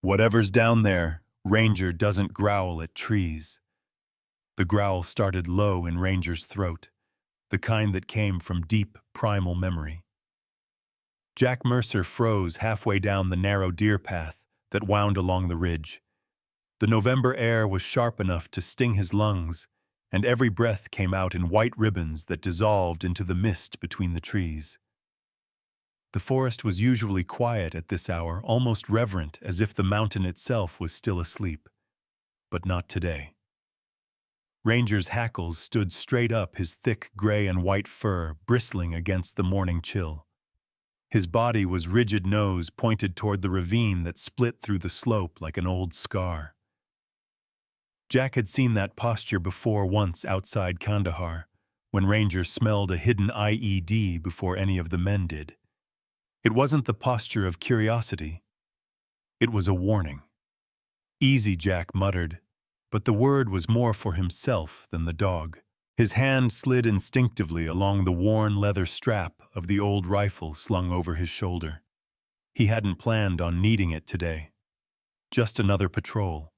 Whatever's down there, Ranger doesn't growl at trees. The growl started low in Ranger's throat, the kind that came from deep, primal memory. Jack Mercer froze halfway down the narrow deer path that wound along the ridge. The November air was sharp enough to sting his lungs, and every breath came out in white ribbons that dissolved into the mist between the trees. The forest was usually quiet at this hour, almost reverent, as if the mountain itself was still asleep. But not today. Ranger's hackles stood straight up, his thick gray and white fur bristling against the morning chill. His body was rigid, nose pointed toward the ravine that split through the slope like an old scar. Jack had seen that posture before once outside Kandahar, when Ranger smelled a hidden IED before any of the men did. It wasn't the posture of curiosity. It was a warning. "Easy," Jack muttered, but the word was more for himself than the dog. His hand slid instinctively along the worn leather strap of the old rifle slung over his shoulder. He hadn't planned on needing it today. Just another patrol.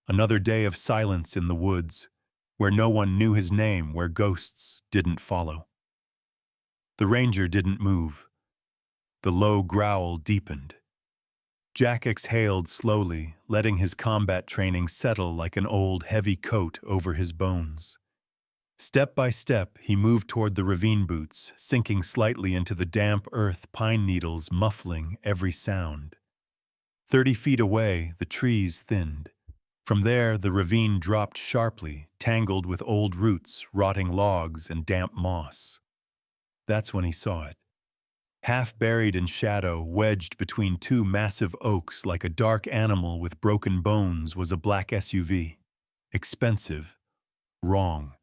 Another day of silence in the woods, where no one knew his name, where ghosts didn't follow. The Ranger didn't move. The low growl deepened. Jack exhaled slowly, letting his combat training settle like an old, heavy coat over his bones. Step by step, he moved toward the ravine boots, sinking slightly into the damp earth, pine needles muffling every sound. 30 feet away, the trees thinned. From there, the ravine dropped sharply, tangled with old roots, rotting logs, and damp moss. That's when he saw it. Half buried in shadow, wedged between two massive oaks like a dark animal with broken bones, was a black SUV. Expensive. Wrong.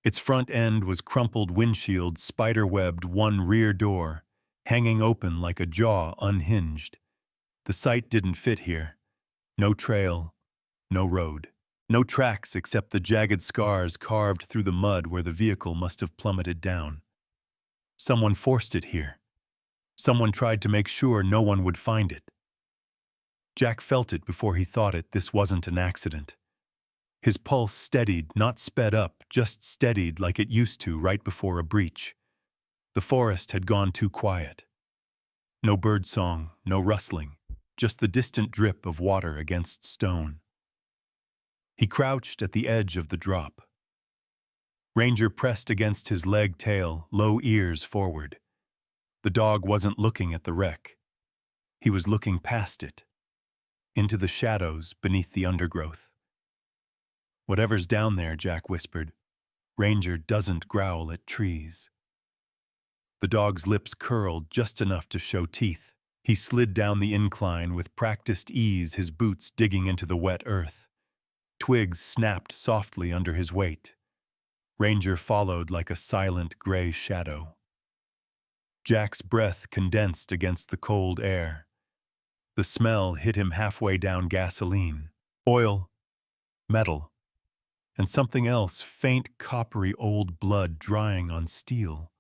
Its front end was crumpled windshield, spider-webbed one rear door, hanging open like a jaw unhinged. The site didn't fit here. No trail, no road. No tracks except the jagged scars carved through the mud where the vehicle must have plummeted down. Someone forced it here. Someone tried to make sure no one would find it. Jack felt it before he thought it. This wasn't an accident. His pulse steadied, not sped up, just steadied like it used to right before a breach. The forest had gone too quiet. No birdsong, no rustling, just the distant drip of water against stone. He crouched at the edge of the drop. Ranger pressed against his leg tail, low ears forward. The dog wasn't looking at the wreck. He was looking past it, into the shadows beneath the undergrowth. "Whatever's down there," Jack whispered. "Ranger doesn't growl at trees." The dog's lips curled just enough to show teeth. He slid down the incline with practiced ease, his boots digging into the wet earth. Twigs snapped softly under his weight. Ranger followed like a silent gray shadow. Jack's breath condensed against the cold air. The smell hit him halfway down: gasoline, oil, metal, and something else, faint, coppery old blood drying on steel.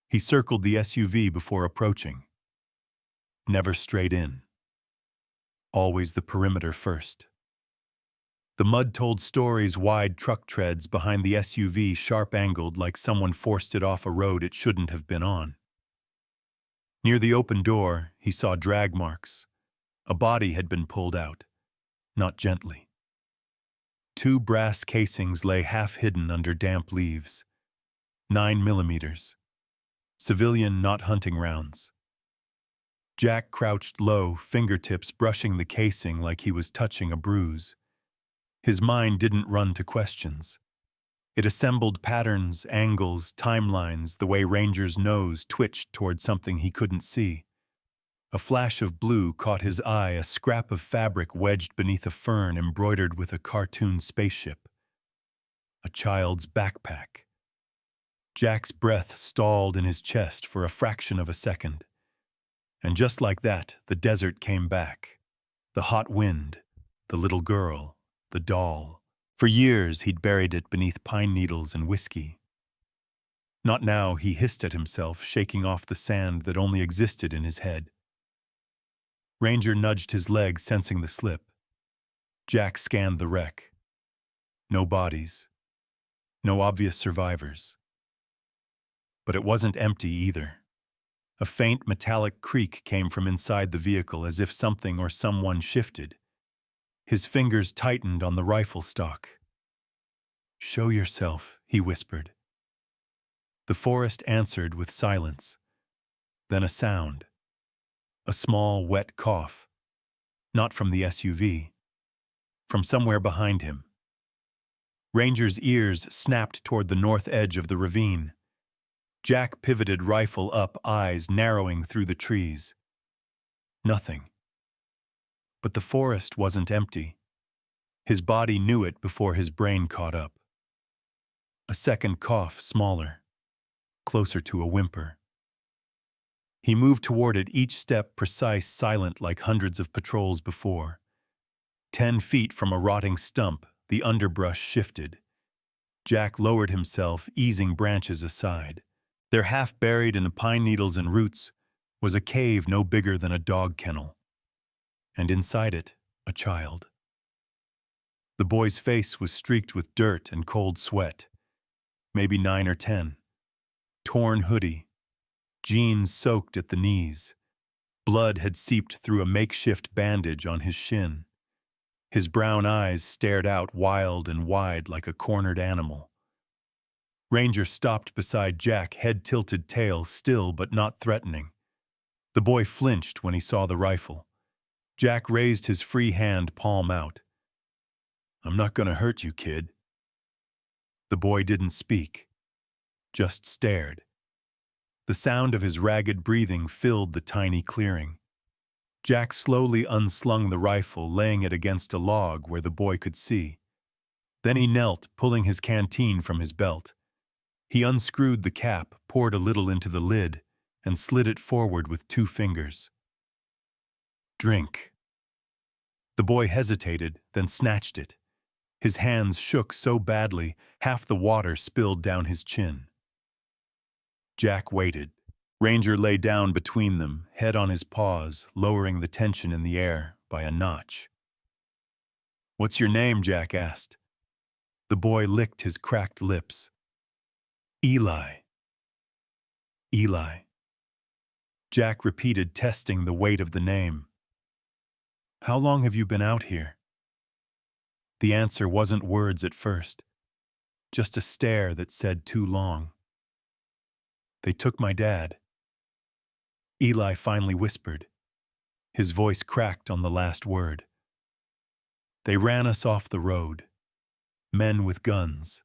He circled the SUV before approaching. Never straight in. Always the perimeter first. The mud told stories, wide truck treads behind the SUV, sharp-angled like someone forced it off a road it shouldn't have been on. Near the open door, he saw drag marks. A body had been pulled out, not gently. 2 brass casings lay half-hidden under damp leaves. 9mm. Civilian, not hunting rounds. Jack crouched low, fingertips brushing the casing like he was touching a bruise. His mind didn't run to questions. It assembled patterns, angles, timelines, the way Ranger's nose twitched toward something he couldn't see. A flash of blue caught his eye, a scrap of fabric wedged beneath a fern embroidered with a cartoon spaceship. A child's backpack. Jack's breath stalled in his chest for a fraction of a second. And just like that, the desert came back. The hot wind, the little girl, the doll. For years, he'd buried it beneath pine needles and whiskey. Not now, he hissed at himself, shaking off the sand that only existed in his head. Ranger nudged his leg, sensing the slip. Jack scanned the wreck. No bodies. No obvious survivors. But it wasn't empty either. A faint metallic creak came from inside the vehicle as if something or someone shifted. His fingers tightened on the rifle stock. "Show yourself," he whispered. The forest answered with silence. Then a sound. A small, wet cough. Not from the SUV. From somewhere behind him. Ranger's ears snapped toward the north edge of the ravine. Jack pivoted, rifle up, eyes narrowing through the trees. Nothing. But the forest wasn't empty. His body knew it before his brain caught up. A second cough, smaller, closer to a whimper. He moved toward it, each step precise, silent like hundreds of patrols before. 10 feet from a rotting stump, the underbrush shifted. Jack lowered himself, easing branches aside. There, half buried in pine needles and roots, was a cave no bigger than a dog kennel. And inside it, a child. The boy's face was streaked with dirt and cold sweat. Maybe 9 or 10. Torn hoodie. Jeans soaked at the knees. Blood had seeped through a makeshift bandage on his shin. His brown eyes stared out wild and wide like a cornered animal. Ranger stopped beside Jack, head tilted, tail still but not threatening. The boy flinched when he saw the rifle. Jack raised his free hand, palm out. "I'm not gonna hurt you, kid." The boy didn't speak, just stared. The sound of his ragged breathing filled the tiny clearing. Jack slowly unslung the rifle, laying it against a log where the boy could see. Then he knelt, pulling his canteen from his belt. He unscrewed the cap, poured a little into the lid, and slid it forward with 2 fingers. "Drink." The boy hesitated, then snatched it. His hands shook so badly, half the water spilled down his chin. Jack waited. Ranger lay down between them, head on his paws, lowering the tension in the air by a notch. "What's your name?" Jack asked. The boy licked his cracked lips. "Eli." "Eli." Jack repeated, testing the weight of the name. "How long have you been out here?" The answer wasn't words at first, just a stare that said too long. "They took my dad." Eli finally whispered. His voice cracked on the last word. "They ran us off the road. Men with guns.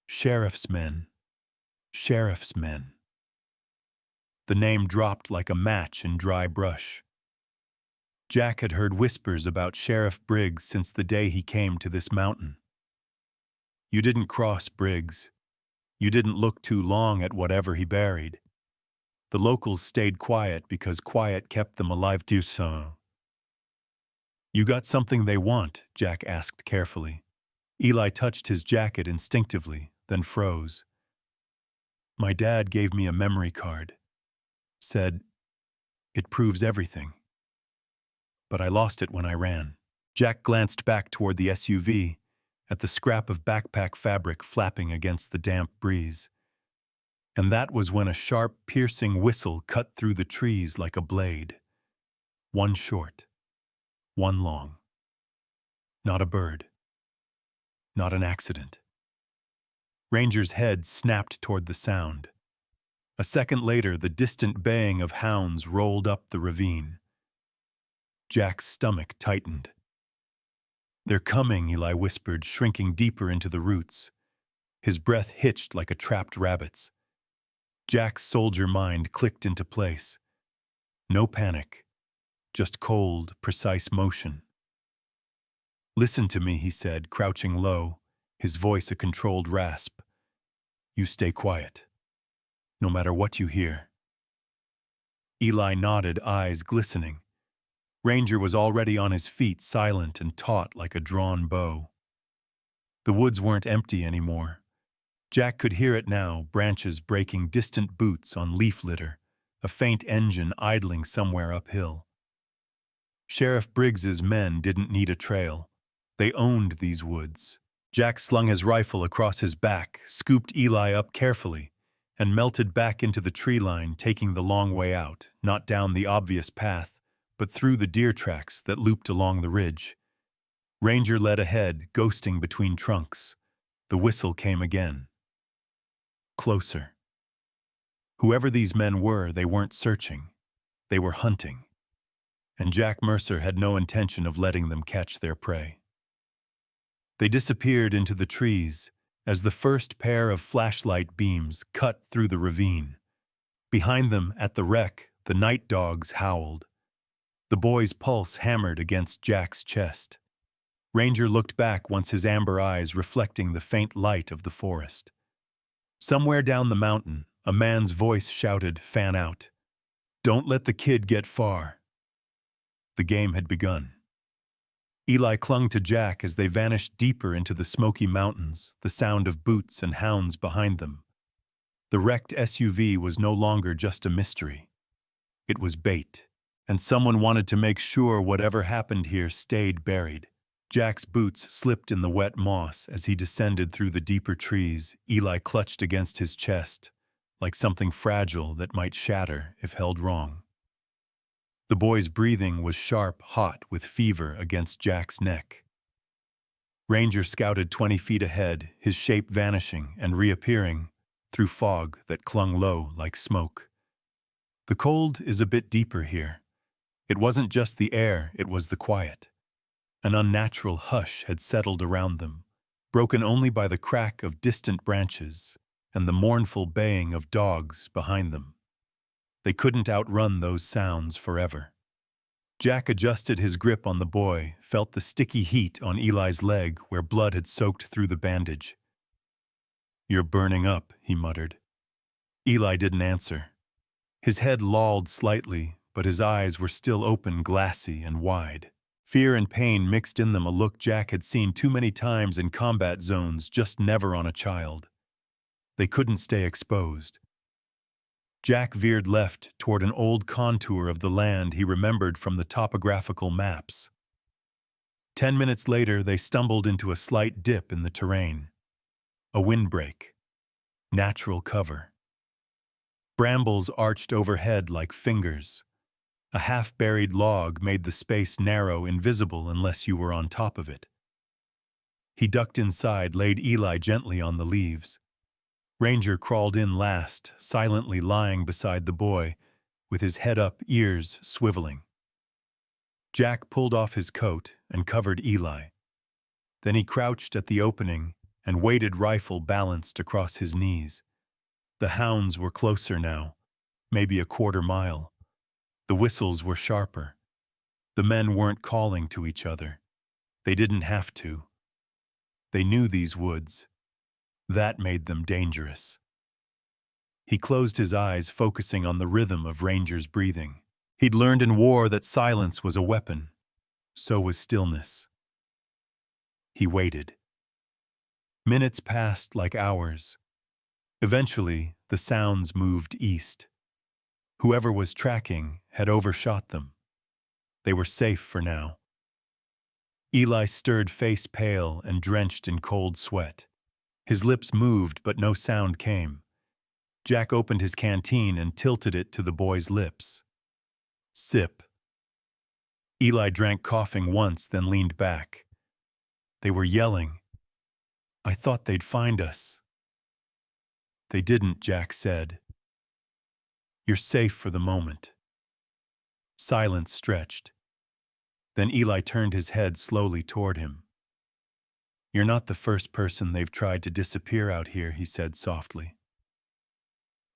Sheriff's men. Sheriff's men." The name dropped like a match in dry brush. Jack had heard whispers about Sheriff Briggs since the day he came to this mountain. You didn't cross Briggs. You didn't look too long at whatever he buried. The locals stayed quiet because quiet kept them alive too so. "You got something they want?" Jack asked carefully. Eli touched his jacket instinctively, then froze. "My dad gave me a memory card. Said, it proves everything. But I lost it when I ran." Jack glanced back toward the SUV, at the scrap of backpack fabric flapping against the damp breeze. And that was when a sharp, piercing whistle cut through the trees like a blade. One short, one long. Not a bird. Not an accident. Ranger's head snapped toward the sound. A second later, the distant baying of hounds rolled up the ravine. Jack's stomach tightened. "They're coming," Eli whispered, shrinking deeper into the roots. His breath hitched like a trapped rabbit's. Jack's soldier mind clicked into place. No panic, just cold, precise motion. "Listen to me," he said, crouching low, his voice a controlled rasp. "You stay quiet, no matter what you hear." Eli nodded, eyes glistening. Ranger was already on his feet, silent and taut like a drawn bow. The woods weren't empty anymore. Jack could hear it now, branches breaking, distant boots on leaf litter, a faint engine idling somewhere uphill. Sheriff Briggs's men didn't need a trail. They owned these woods. Jack slung his rifle across his back, scooped Eli up carefully, and melted back into the tree line, taking the long way out, not down the obvious path, but through the deer tracks that looped along the ridge. Ranger led ahead, ghosting between trunks. The whistle came again. Closer. Whoever these men were, they weren't searching. They were hunting. And Jack Mercer had no intention of letting them catch their prey. They disappeared into the trees as the first pair of flashlight beams cut through the ravine. Behind them, at the wreck, the night dogs howled. The boy's pulse hammered against Jack's chest. Ranger looked back once, his amber eyes reflecting the faint light of the forest. Somewhere down the mountain, a man's voice shouted, "Fan out. Don't let the kid get far." The game had begun. Eli clung to Jack as they vanished deeper into the Smoky Mountains, the sound of boots and hounds behind them. The wrecked SUV was no longer just a mystery. It was bait, and someone wanted to make sure whatever happened here stayed buried. Jack's boots slipped in the wet moss as he descended through the deeper trees. Eli clutched against his chest, like something fragile that might shatter if held wrong. The boy's breathing was sharp, hot, with fever against Jack's neck. Ranger scouted 20 feet ahead, his shape vanishing and reappearing through fog that clung low like smoke. The cold is a bit deeper here. It wasn't just the air, it was the quiet. An unnatural hush had settled around them, broken only by the crack of distant branches and the mournful baying of dogs behind them. They couldn't outrun those sounds forever. Jack adjusted his grip on the boy, felt the sticky heat on Eli's leg where blood had soaked through the bandage. "You're burning up," he muttered. Eli didn't answer. His head lolled slightly, but his eyes were still open, glassy and wide. Fear and pain mixed in them, a look Jack had seen too many times in combat zones, just never on a child. They couldn't stay exposed. Jack veered left toward an old contour of the land he remembered from the topographical maps. 10 minutes later, they stumbled into a slight dip in the terrain. A windbreak. Natural cover. Brambles arched overhead like fingers. A half-buried log made the space narrow, invisible unless you were on top of it. He ducked inside, laid Eli gently on the leaves. Ranger crawled in last, silently lying beside the boy, with his head up, ears swiveling. Jack pulled off his coat and covered Eli. Then he crouched at the opening and waited, rifle balanced across his knees. The hounds were closer now, maybe a quarter mile. The whistles were sharper. The men weren't calling to each other. They didn't have to. They knew these woods. That made them dangerous. He closed his eyes, focusing on the rhythm of Ranger's breathing. He'd learned in war that silence was a weapon. So was stillness. He waited. Minutes passed like hours. Eventually, the sounds moved east. Whoever was tracking had overshot them. They were safe for now. Eli stirred, face pale and drenched in cold sweat. His lips moved, but no sound came. Jack opened his canteen and tilted it to the boy's lips. Sip. Eli drank, coughing once, then leaned back. They were yelling. "I thought they'd find us." "They didn't," Jack said. "You're safe for the moment." Silence stretched. Then Eli turned his head slowly toward him. "You're not the first person they've tried to disappear out here," he said softly.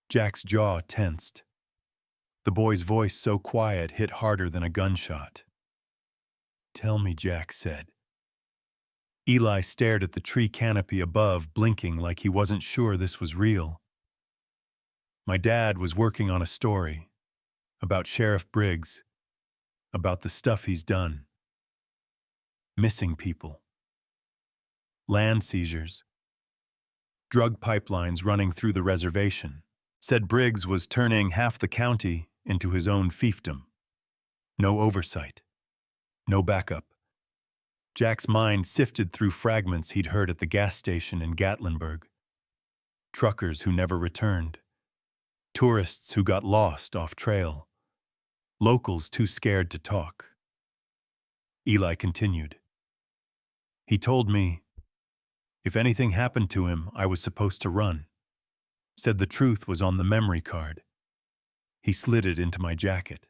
Jack's jaw tensed. The boy's voice, so quiet, hit harder than a gunshot. "Tell me," Jack said. Eli stared at the tree canopy above, blinking like he wasn't sure this was real. "My dad was working on a story about Sheriff Briggs, about the stuff he's done. Missing people. Land seizures. Drug pipelines running through the reservation. Said Briggs was turning half the county into his own fiefdom. No oversight. No backup. Jack's mind sifted through fragments he'd heard at the gas station in Gatlinburg. Truckers who never returned. Tourists who got lost off trail. Locals too scared to talk. Eli continued. He told me, if anything happened to him, I was supposed to run. Said the truth was on the memory card. He slid it into my jacket.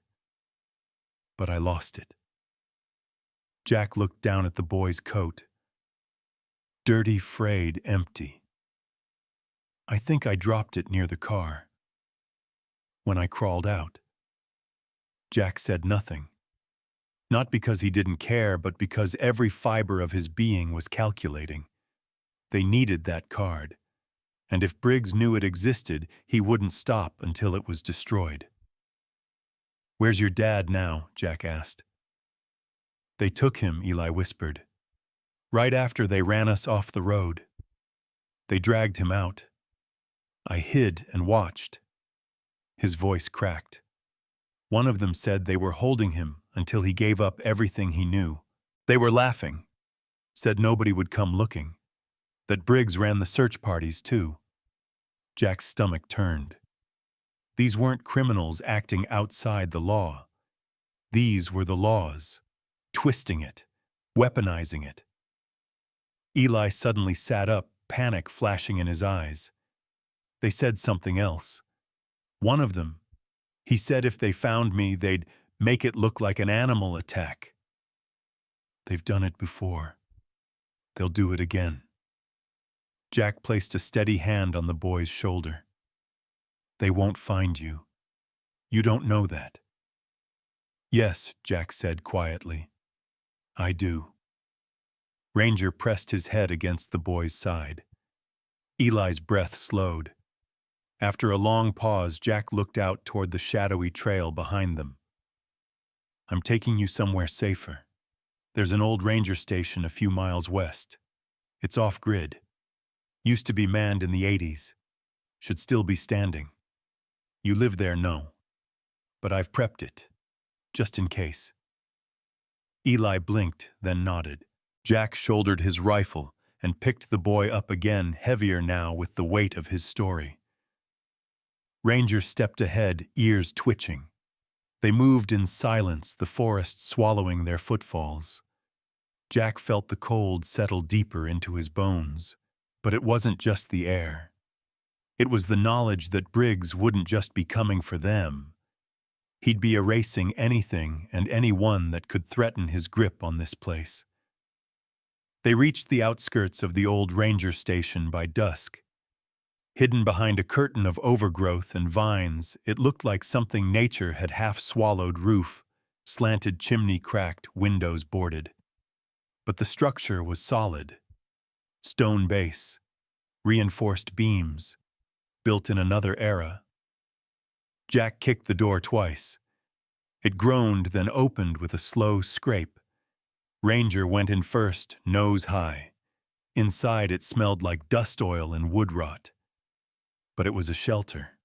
But I lost it. Jack looked down at the boy's coat. Dirty, frayed, empty. I think I dropped it near the car. When I crawled out. Jack said nothing. Not because he didn't care, but because every fiber of his being was calculating. They needed that card. And if Briggs knew it existed, he wouldn't stop until it was destroyed. Where's your dad now? Jack asked. They took him, Eli whispered. Right after they ran us off the road. They dragged him out. I hid and watched. His voice cracked. One of them said they were holding him until he gave up everything he knew. They were laughing. Said nobody would come looking. That Briggs ran the search parties too. Jack's stomach turned. These weren't criminals acting outside the law. These were the laws, twisting it, weaponizing it. Eli suddenly sat up, panic flashing in his eyes. They said something else. One of them, he said if they found me, they'd make it look like an animal attack. They've done it before. They'll do it again. Jack placed a steady hand on the boy's shoulder. They won't find you. You don't know that. Yes, Jack said quietly. I do. Ranger pressed his head against the boy's side. Eli's breath slowed. After a long pause, Jack looked out toward the shadowy trail behind them. I'm taking you somewhere safer. There's an old ranger station a few miles west. It's off-grid. Used to be manned in the 80s. Should still be standing. You live there, no. But I've prepped it. Just in case. Eli blinked, then nodded. Jack shouldered his rifle and picked the boy up again, heavier now with the weight of his story. Ranger stepped ahead, ears twitching. They moved in silence, the forest swallowing their footfalls. Jack felt the cold settle deeper into his bones. But it wasn't just the air. It was the knowledge that Briggs wouldn't just be coming for them. He'd be erasing anything and anyone that could threaten his grip on this place. They reached the outskirts of the old ranger station by dusk. Hidden behind a curtain of overgrowth and vines, it looked like something nature had half-swallowed. Roof, slanted chimney cracked, windows boarded. But the structure was solid. Stone base, reinforced beams, built in another era. Jack kicked the door twice. It groaned, then opened with a slow scrape. Ranger went in first, nose high. Inside it smelled like dust oil and wood rot. But it was a shelter.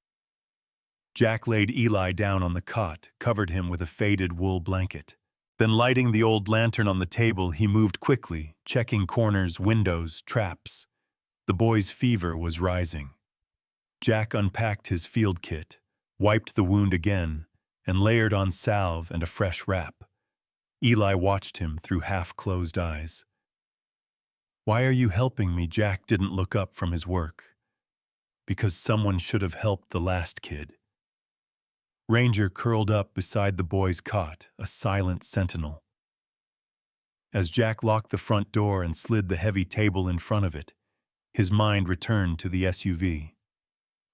Jack laid Eli down on the cot, covered him with a faded wool blanket. Then lighting the old lantern on the table, he moved quickly, checking corners, windows, traps. The boy's fever was rising. Jack unpacked his field kit, wiped the wound again, and layered on salve and a fresh wrap. Eli watched him through half-closed eyes. Why are you helping me? Jack didn't look up from his work. Because someone should have helped the last kid. Ranger curled up beside the boy's cot, a silent sentinel. As Jack locked the front door and slid the heavy table in front of it, his mind returned to the SUV.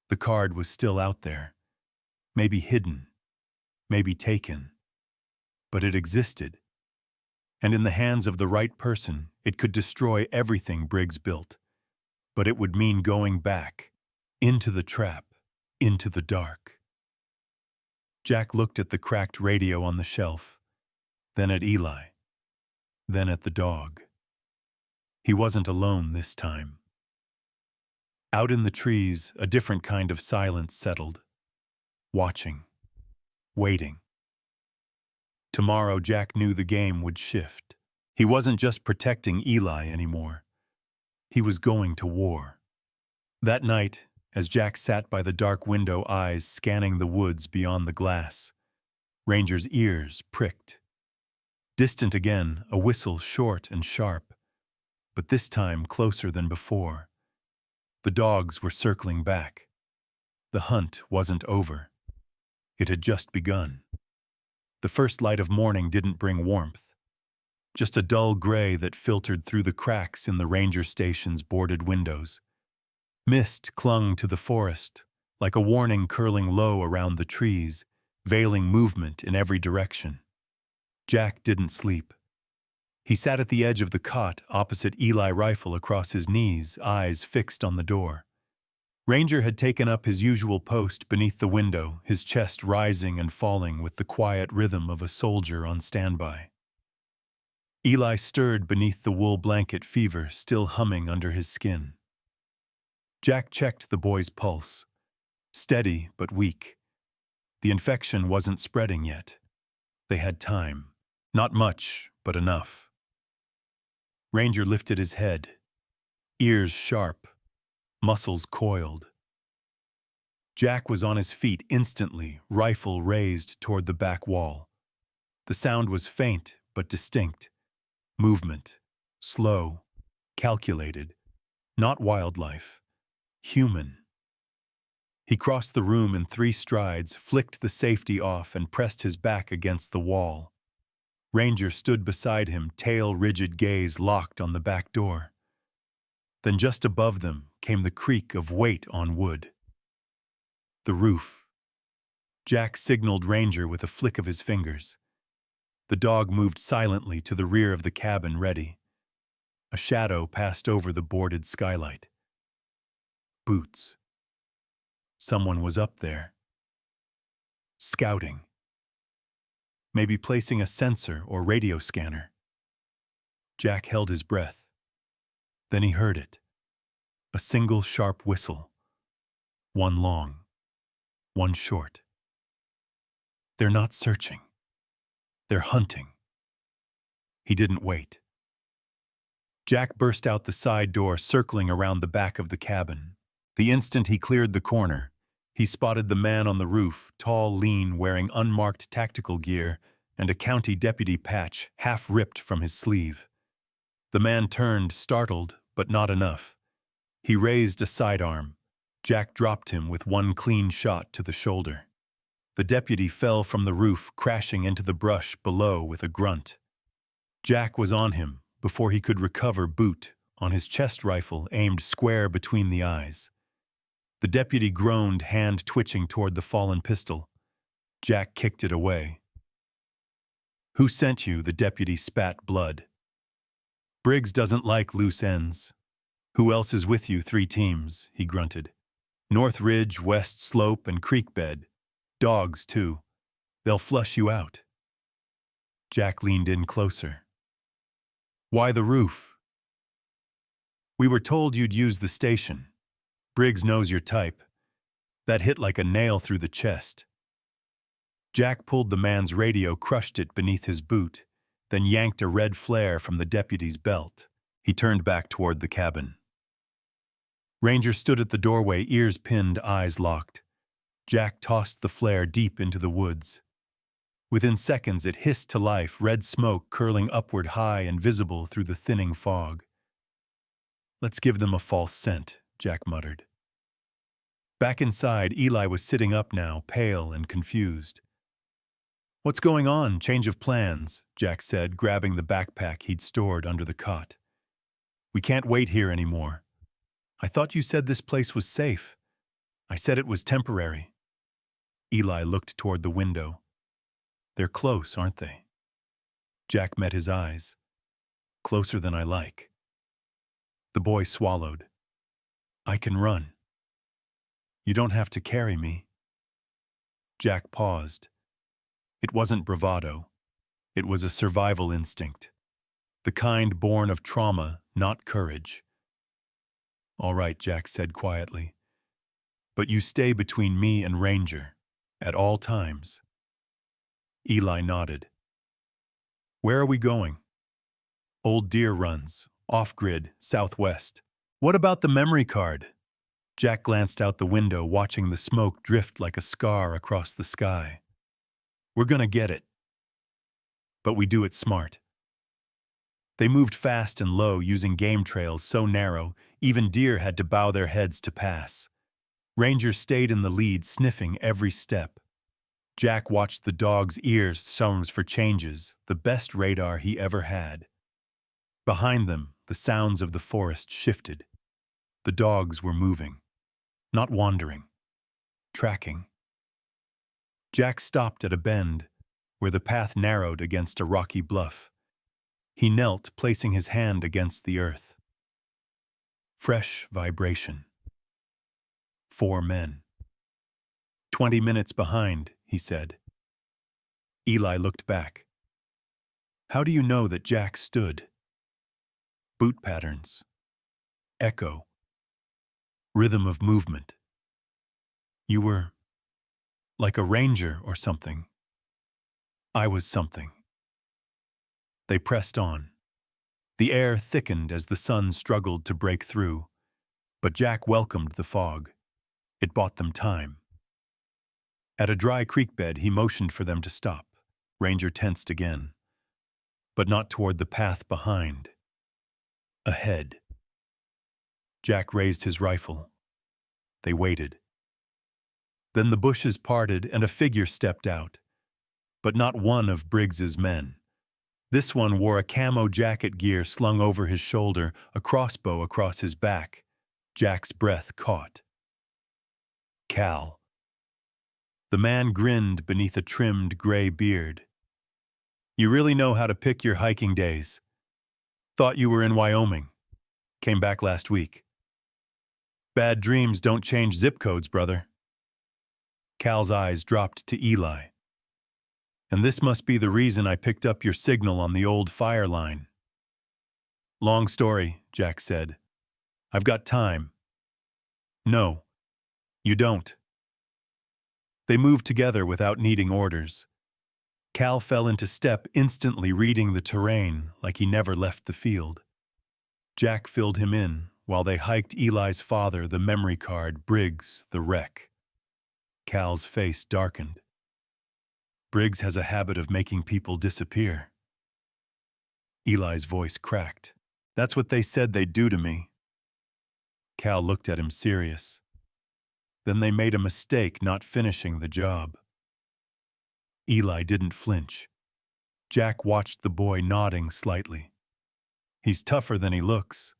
The card was still out there. Maybe hidden. Maybe taken. But it existed. And in the hands of the right person, it could destroy everything Briggs built. But it would mean going back, into the trap, into the dark. Jack looked at the cracked radio on the shelf, then at Eli, then at the dog. He wasn't alone this time. Out in the trees, a different kind of silence settled. Watching. Waiting. Tomorrow, Jack knew the game would shift. He wasn't just protecting Eli anymore. He was going to war. That night, as Jack sat by the dark window, eyes scanning the woods beyond the glass, Ranger's ears pricked. Distant again, a whistle short and sharp, but this time closer than before. The dogs were circling back. The hunt wasn't over. It had just begun. The first light of morning didn't bring warmth, just a dull gray that filtered through the cracks in the ranger station's boarded windows. Mist clung to the forest, like a warning curling low around the trees, veiling movement in every direction. Jack didn't sleep. He sat at the edge of the cot, opposite Eli, rifle across his knees, eyes fixed on the door. Ranger had taken up his usual post beneath the window, his chest rising and falling with the quiet rhythm of a soldier on standby. Eli stirred beneath the wool blanket, fever still humming under his skin. Jack checked the boy's pulse. Steady but weak. The infection wasn't spreading yet. They had time. Not much, but enough. Ranger lifted his head, ears sharp, muscles coiled. Jack was on his feet instantly, rifle raised toward the back wall. The sound was faint but distinct. Movement, slow, calculated, not wildlife, human. He crossed the room in 3 strides, flicked the safety off, and pressed his back against the wall. Ranger stood beside him, tail rigid, gaze locked on the back door. Then just above them came the creak of weight on wood. The roof. Jack signaled Ranger with a flick of his fingers. The dog moved silently to the rear of the cabin, ready. A shadow passed over the boarded skylight. Boots. Someone was up there. Scouting. Maybe placing a sensor or radio scanner. Jack held his breath. Then he heard it. A single sharp whistle. One long, one short. They're not searching. They're hunting. He didn't wait. Jack burst out the side door, circling around the back of the cabin. The instant he cleared the corner, he spotted the man on the roof, tall, lean, wearing unmarked tactical gear and a county deputy patch half ripped from his sleeve. The man turned, startled, but not enough. He raised a sidearm. Jack dropped him with one clean shot to the shoulder. The deputy fell from the roof, crashing into the brush below with a grunt. Jack was on him before he could recover, boot on his chest rifle aimed square between the eyes. The deputy groaned, hand twitching toward the fallen pistol. Jack kicked it away. "Who sent you?" The deputy spat blood. "Briggs doesn't like loose ends." "Who else is with you?" "3 teams, he grunted. "North Ridge, West Slope, and Creek Bed. Dogs, too. They'll flush you out." Jack leaned in closer. "Why the roof?" "We were told you'd use the station. Briggs knows your type." That hit like a nail through the chest. Jack pulled the man's radio, crushed it beneath his boot, then yanked a red flare from the deputy's belt. He turned back toward the cabin. Ranger stood at the doorway, ears pinned, eyes locked. Jack tossed the flare deep into the woods. Within seconds, it hissed to life, red smoke curling upward high and visible through the thinning fog. "Let's give them a false scent," Jack muttered. Back inside, Eli was sitting up now, pale and confused. "What's going on? Change of plans," Jack said, grabbing the backpack he'd stored under the cot. "We can't wait here anymore. I thought you said this place was safe." "I said it was temporary." Eli looked toward the window. "They're close, aren't they?" Jack met his eyes. "Closer than I like." The boy swallowed. "I can run." "You don't have to carry me." Jack paused. It wasn't bravado. It was a survival instinct. The kind born of trauma, not courage. "All right," Jack said quietly. "But you stay between me and Ranger, at all times." Eli nodded. Where are we going? Old Deer Runs, off-grid, southwest. What about the memory card? Jack glanced out the window, watching the smoke drift like a scar across the sky. We're gonna get it. But we do it smart. They moved fast and low, using game trails so narrow, even deer had to bow their heads to pass. Ranger stayed in the lead, sniffing every step. Jack watched the dog's ears songs for changes, the best radar he ever had. Behind them, the sounds of the forest shifted. The dogs were moving, not wandering, tracking. Jack stopped at a bend, where the path narrowed against a rocky bluff. He knelt, placing his hand against the earth. Fresh vibration. 4 men. 20 minutes behind, he said. Eli looked back. How do you know that Jack stood? Boot patterns. Echo. Rhythm of movement. You were like a ranger or something. I was something. They pressed on. The air thickened as the sun struggled to break through, but Jack welcomed the fog. It bought them time. At a dry creek bed, he motioned for them to stop. Ranger tensed again, but not toward the path behind. Ahead. Jack raised his rifle. They waited. Then the bushes parted and a figure stepped out, but not one of Briggs's men. This one wore a camo jacket gear slung over his shoulder, a crossbow across his back. Jack's breath caught. Cal. The man grinned beneath a trimmed gray beard. You really know how to pick your hiking days. Thought you were in Wyoming. Came back last week. Bad dreams don't change zip codes, brother. Cal's eyes dropped to Eli. And this must be the reason I picked up your signal on the old fire line. Long story, Jack said. I've got time. No, you don't. They moved together without needing orders. Cal fell into step, instantly reading the terrain like he never left the field. Jack filled him in while they hiked Eli's father, the memory card, Briggs, the wreck. Cal's face darkened. Briggs has a habit of making people disappear. Eli's voice cracked. That's what they said they'd do to me. Cal looked at him serious. Then they made a mistake not finishing the job. Eli didn't flinch. Jack watched the boy nodding slightly. He's tougher than he looks.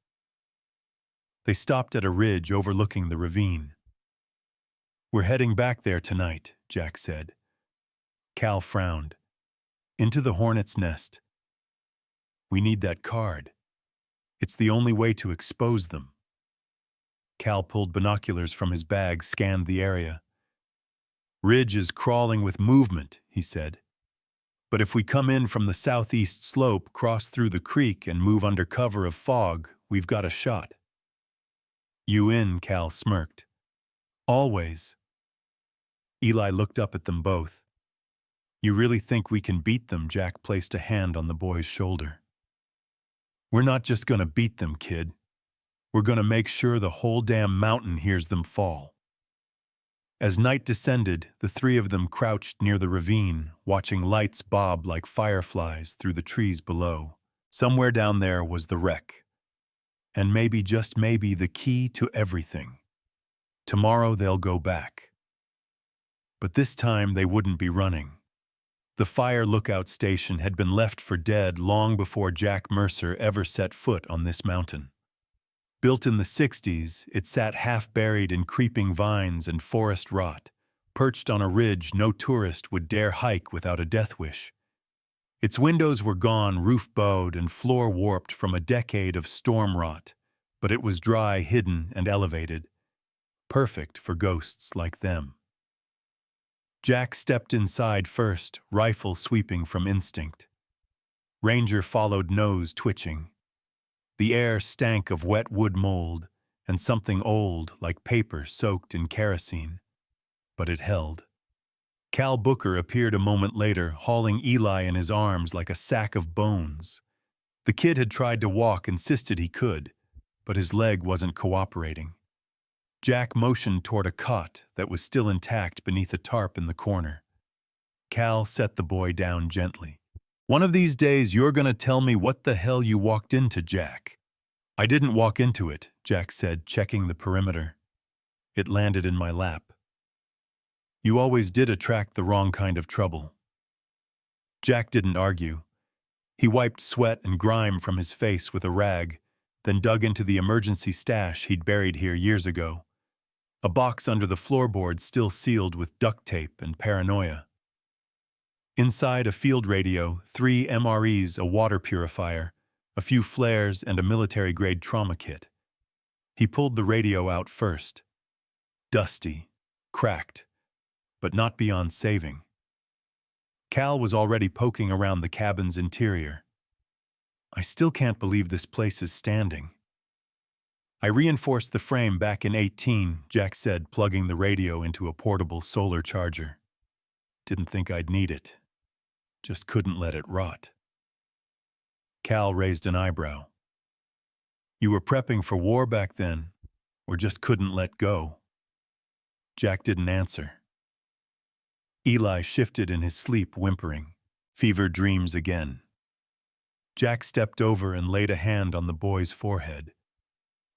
They stopped at a ridge overlooking the ravine. We're heading back there tonight, Jack said. Cal frowned. Into the hornet's nest. We need that card. It's the only way to expose them. Cal pulled binoculars from his bag, scanned the area. Ridge is crawling with movement, he said. But if we come in from the southeast slope, cross through the creek, and move under cover of fog, we've got a shot. You in, Cal smirked. Always. Eli looked up at them both. You really think we can beat them? Jack placed a hand on the boy's shoulder. We're not just gonna beat them, kid. We're gonna make sure the whole damn mountain hears them fall. As night descended, the three of them crouched near the ravine, watching lights bob like fireflies through the trees below. Somewhere down there was the wreck. And maybe, just maybe, the key to everything. Tomorrow they'll go back. But this time they wouldn't be running. The fire lookout station had been left for dead long before Jack Mercer ever set foot on this mountain. Built in the 60s, it sat half-buried in creeping vines and forest rot, perched on a ridge no tourist would dare hike without a death wish. Its windows were gone, roof bowed, and floor warped from a decade of storm rot, but it was dry, hidden, and elevated, perfect for ghosts like them. Jack stepped inside first, rifle sweeping from instinct. Ranger followed, nose twitching. The air stank of wet wood mold and something old like paper soaked in kerosene, but it held. Cal Booker appeared a moment later, hauling Eli in his arms like a sack of bones. The kid had tried to walk, insisted he could, but his leg wasn't cooperating. Jack motioned toward a cot that was still intact beneath a tarp in the corner. Cal set the boy down gently. "One of these days you're going to tell me what the hell you walked into, Jack." "I didn't walk into it," Jack said, checking the perimeter. "It landed in my lap." "You always did attract the wrong kind of trouble." Jack didn't argue. He wiped sweat and grime from his face with a rag, then dug into the emergency stash he'd buried here years ago. A box under the floorboard still sealed with duct tape and paranoia. Inside, a field radio, 3 MREs, a water purifier, a few flares, and a military-grade trauma kit. He pulled the radio out first. Dusty, cracked, but not beyond saving. Cal was already poking around the cabin's interior. "I still can't believe this place is standing." "I reinforced the frame back in 18, Jack said, plugging the radio into a portable solar charger. "Didn't think I'd need it. Just couldn't let it rot." Cal raised an eyebrow. "You were prepping for war back then, or just couldn't let go?" Jack didn't answer. Eli shifted in his sleep, whimpering. Fever dreams again. Jack stepped over and laid a hand on the boy's forehead.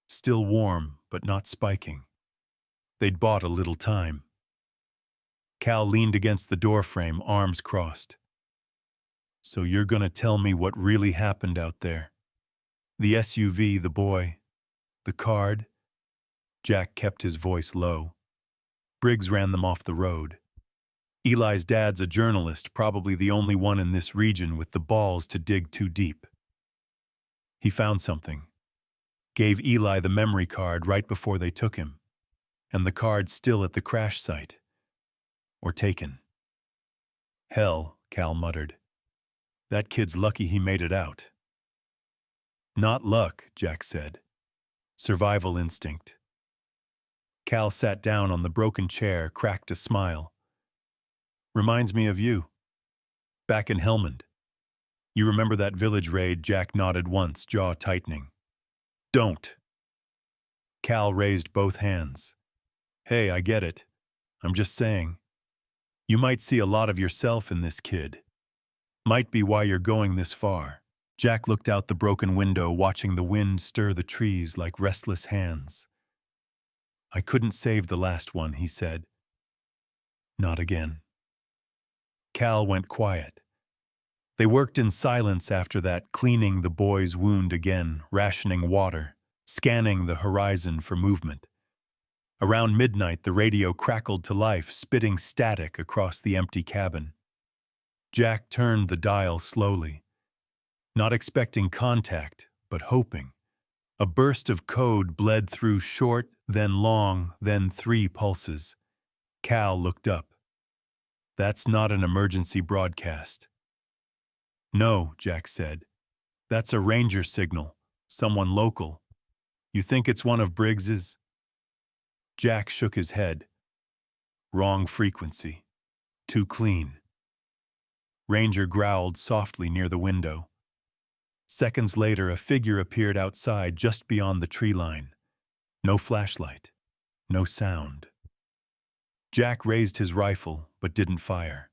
Still warm, but not spiking. They'd bought a little time. Cal leaned against the doorframe, arms crossed. "So you're gonna tell me what really happened out there? The SUV, the boy, the card?" Jack kept his voice low. "Briggs ran them off the road. Eli's dad's a journalist, probably the only one in this region with the balls to dig too deep. He found something. Gave Eli the memory card right before they took him. And the card's still at the crash site. Or taken." "Hell," Cal muttered. "That kid's lucky he made it out." "Not luck," Jack said. "Survival instinct." Cal sat down on the broken chair, cracked a smile. "Reminds me of you. Back in Helmand. You remember that village raid?" Jack nodded once, jaw tightening. "Don't." Cal raised both hands. "Hey, I get it. I'm just saying. You might see a lot of yourself in this kid. Might be why you're going this far." Jack looked out the broken window, watching the wind stir the trees like restless hands. "I couldn't save the last one," he said. "Not again." Cal went quiet. They worked in silence after that, cleaning the boy's wound again, rationing water, scanning the horizon for movement. Around midnight, the radio crackled to life, spitting static across the empty cabin. Jack turned the dial slowly, not expecting contact, but hoping. A burst of code bled through, short, then long, then 3 pulses. Cal looked up. "That's not an emergency broadcast." "No," Jack said. "That's a ranger signal, someone local. You think it's one of Briggs's?" Jack shook his head. "Wrong frequency. Too clean." Ranger growled softly near the window. Seconds later, a figure appeared outside just beyond the tree line. No flashlight. No sound. Jack raised his rifle, but didn't fire.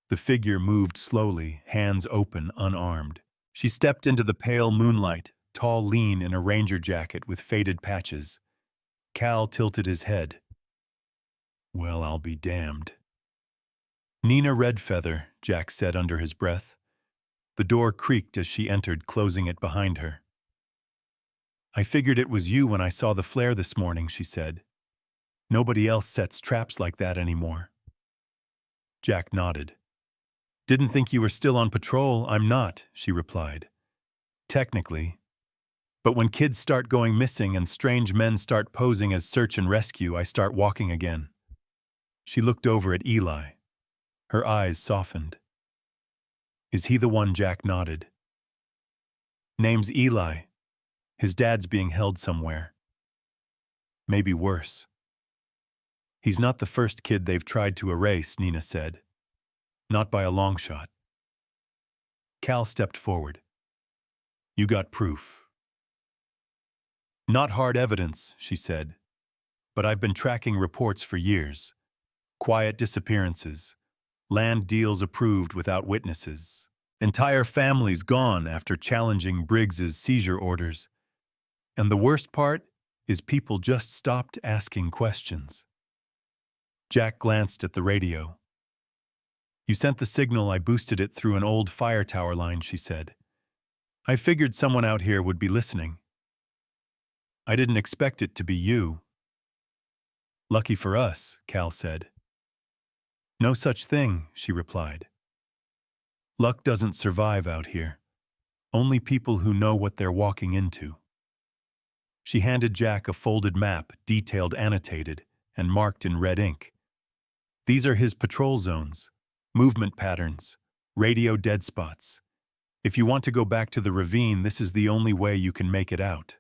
The figure moved slowly, hands open, unarmed. She stepped into the pale moonlight, tall, lean, in a ranger jacket with faded patches. Cal tilted his head. "Well, I'll be damned." "Nina Redfeather," Jack said under his breath. The door creaked as she entered, closing it behind her. "I figured it was you when I saw the flare this morning," she said. "Nobody else sets traps like that anymore." Jack nodded. "Didn't think you were still on patrol." "I'm not," she replied. "Technically. But when kids start going missing and strange men start posing as search and rescue, I start walking again." She looked over at Eli. Her eyes softened. "Is he the one?" Jack nodded. "Name's Eli. His dad's being held somewhere. Maybe worse." He's not the first kid they've tried to erase, Nina said. Not by a long shot. Cal stepped forward. You got proof. Not hard evidence, she said. But I've been tracking reports for years. Quiet disappearances. Land deals approved without witnesses. Entire families gone after challenging Briggs's seizure orders. And the worst part is people just stopped asking questions. Jack glanced at the radio. You sent the signal, I boosted it through an old fire tower line, she said. I figured someone out here would be listening. I didn't expect it to be you. Lucky for us, Cal said. No such thing, she replied. Luck doesn't survive out here. Only people who know what they're walking into. She handed Jack a folded map, detailed annotated, and marked in red ink. These are his patrol zones, movement patterns, radio dead spots. If you want to go back to the ravine, this is the only way you can make it out.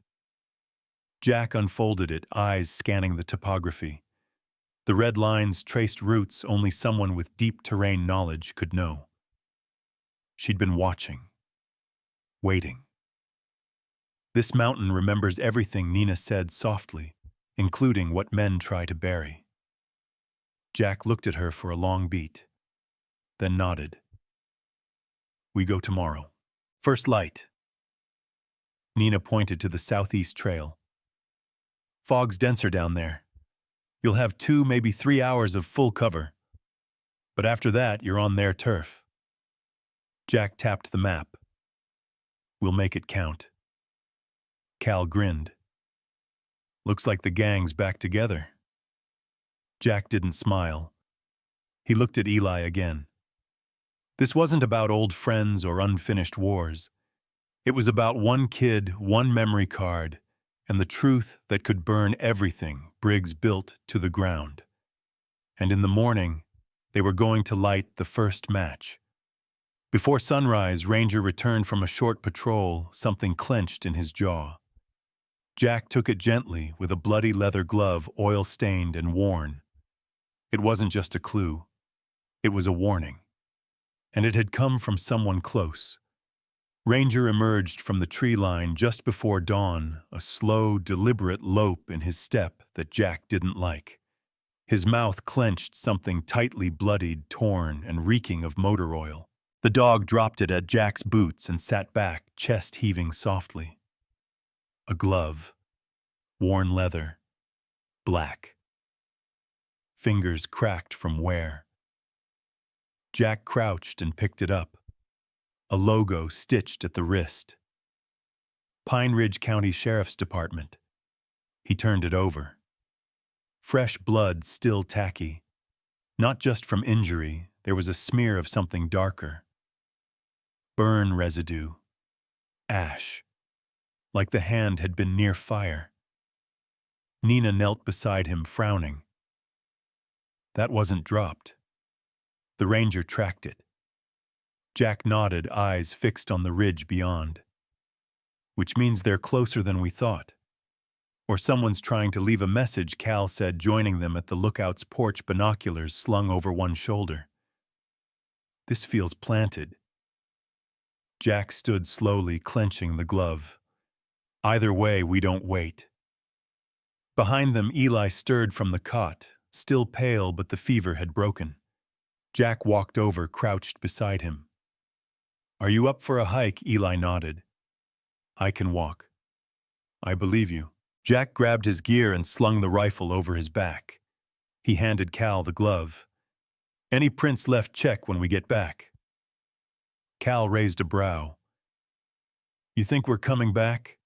Jack unfolded it, eyes scanning the topography. The red lines traced routes only someone with deep terrain knowledge could know. She'd been watching, waiting. This mountain remembers everything, Nina said softly, including what men try to bury. Jack looked at her for a long beat, then nodded. We go tomorrow. First light. Nina pointed to the southeast trail. Fog's denser down there. You'll have 2, maybe 3 hours of full cover. But after that, you're on their turf. Jack tapped the map. We'll make it count. Cal grinned. Looks like the gang's back together. Jack didn't smile. He looked at Eli again. This wasn't about old friends or unfinished wars. It was about one kid, one memory card, and the truth that could burn everything Briggs built to the ground. And in the morning, they were going to light the first match. Before sunrise, Ranger returned from a short patrol, something clenched in his jaw. Jack took it gently with a bloody leather glove, oil-stained and worn. It wasn't just a clue. It was a warning. And it had come from someone close. Ranger emerged from the tree line just before dawn, a slow, deliberate lope in his step that Jack didn't like. His mouth clenched, something tightly bloodied, torn, and reeking of motor oil. The dog dropped it at Jack's boots and sat back, chest heaving softly. A glove. Worn leather. Black. Fingers cracked from wear. Jack crouched and picked it up. A logo stitched at the wrist. Pine Ridge County Sheriff's Department. He turned it over. Fresh blood still tacky. Not just from injury, there was a smear of something darker. Burn residue. Ash. Like the hand had been near fire. Nina knelt beside him, frowning. That wasn't dropped. The Ranger tracked it. Jack nodded, eyes fixed on the ridge beyond. Which means they're closer than we thought. Or someone's trying to leave a message, Cal said, joining them at the lookout's porch, binoculars slung over one shoulder. This feels planted. Jack stood slowly, clenching the glove. Either way, we don't wait. Behind them, Eli stirred from the cot, still pale, but the fever had broken. Jack walked over, crouched beside him. Are you up for a hike? Eli nodded. I can walk. I believe you. Jack grabbed his gear and slung the rifle over his back. He handed Cal the glove. Any prints left, check when we get back. Cal raised a brow. You think we're coming back?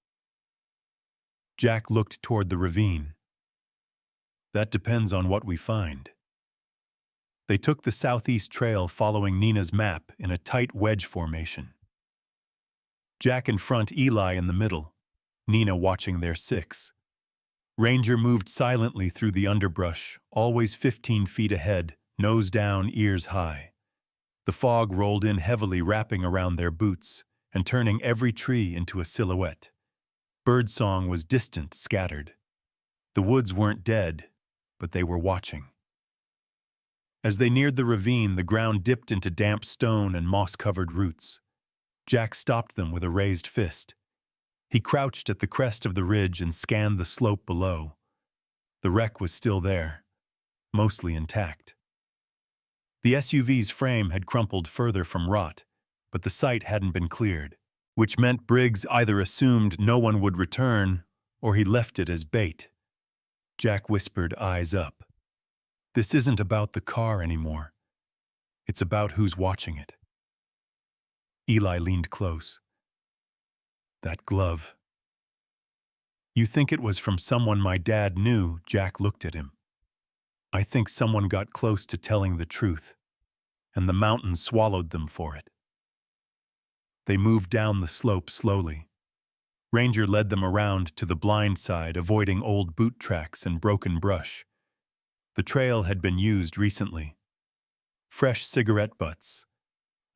Jack looked toward the ravine. That depends on what we find. They took the southeast trail following Nina's map in a tight wedge formation. Jack in front, Eli in the middle, Nina watching their six. Ranger moved silently through the underbrush, always 15 feet ahead, nose down, ears high. The fog rolled in heavily, wrapping around their boots and turning every tree into a silhouette. Birdsong was distant, scattered. The woods weren't dead, but they were watching. As they neared the ravine, the ground dipped into damp stone and moss-covered roots. Jack stopped them with a raised fist. He crouched at the crest of the ridge and scanned the slope below. The wreck was still there, mostly intact. The SUV's frame had crumpled further from rot, but the site hadn't been cleared, which meant Briggs either assumed no one would return or he left it as bait. Jack whispered, eyes up. This isn't about the car anymore. It's about who's watching it. Eli leaned close. That glove. You think it was from someone my dad knew? Jack looked at him. I think someone got close to telling the truth, and the mountain swallowed them for it. They moved down the slope slowly. Ranger led them around to the blind side, avoiding old boot tracks and broken brush. The trail had been used recently. Fresh cigarette butts,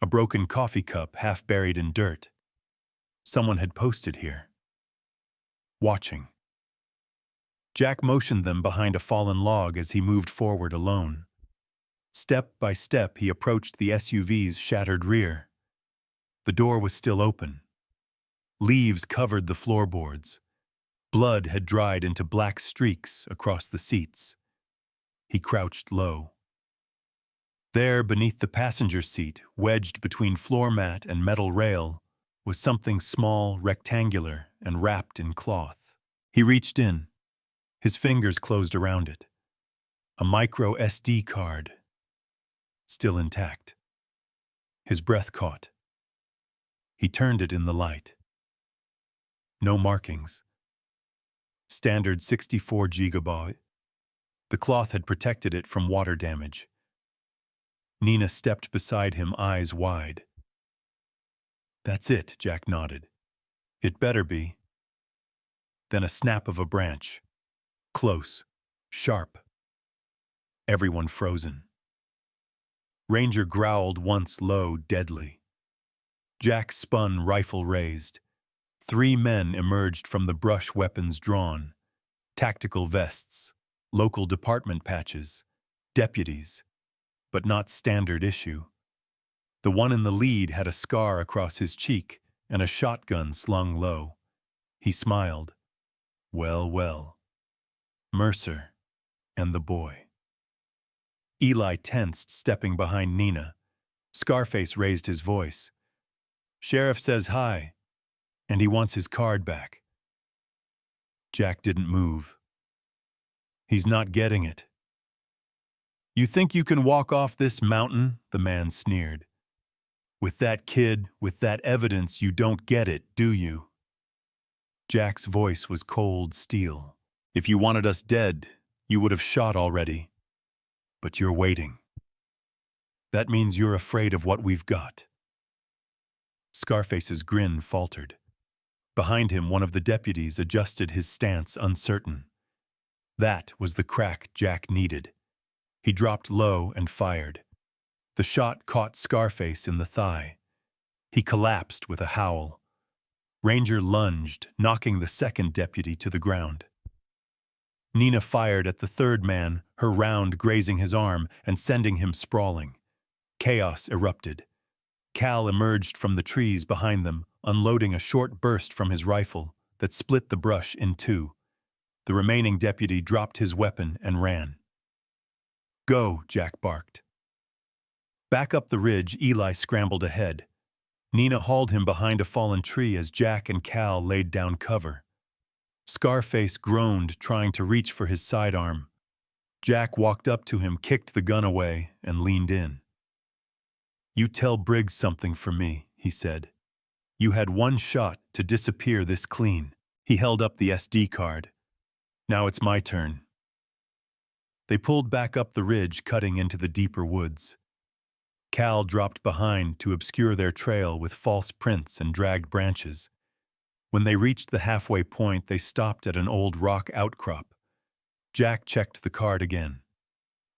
a broken coffee cup half buried in dirt. Someone had posted here. Watching. Jack motioned them behind a fallen log as he moved forward alone. Step by step, he approached the SUV's shattered rear. The door was still open. Leaves covered the floorboards. Blood had dried into black streaks across the seats. He crouched low. There, beneath the passenger seat, wedged between floor mat and metal rail, was something small, rectangular, and wrapped in cloth. He reached in. His fingers closed around it. A micro SD card, still intact. His breath caught. He turned it in the light. No markings. Standard 64 GB. The cloth had protected it from water damage. Nina stepped beside him, eyes wide. That's it, Jack nodded. It better be. Then a snap of a branch. Close. Sharp. Everyone frozen. Ranger growled once low, deadly. Jack spun, rifle raised. 3 men emerged from the brush, weapons drawn. Tactical vests, local department patches, deputies, but not standard issue. The one in the lead had a scar across his cheek and a shotgun slung low. He smiled. Well, well. Mercer and the boy. Eli tensed, stepping behind Nina. Scarface raised his voice. Sheriff says hi, and he wants his card back. Jack didn't move. He's not getting it. You think you can walk off this mountain? The man sneered. With that kid, with that evidence, you don't get it, do you? Jack's voice was cold steel. If you wanted us dead, you would have shot already. But you're waiting. That means you're afraid of what we've got. Scarface's grin faltered. Behind him, one of the deputies adjusted his stance, uncertain. That was the crack Jack needed. He dropped low and fired. The shot caught Scarface in the thigh. He collapsed with a howl. Ranger lunged, knocking the second deputy to the ground. Nina fired at the third man, her round grazing his arm and sending him sprawling. Chaos erupted. Cal emerged from the trees behind them, unloading a short burst from his rifle that split the brush in 2. The remaining deputy dropped his weapon and ran. Go, Jack barked. Back up the ridge, Eli scrambled ahead. Nina hauled him behind a fallen tree as Jack and Cal laid down cover. Scarface groaned, trying to reach for his sidearm. Jack walked up to him, kicked the gun away, and leaned in. You tell Briggs something for me, he said. You had one shot to disappear this clean. He held up the SD card. Now it's my turn. They pulled back up the ridge, cutting into the deeper woods. Cal dropped behind to obscure their trail with false prints and dragged branches. When they reached the halfway point, they stopped at an old rock outcrop. Jack checked the card again.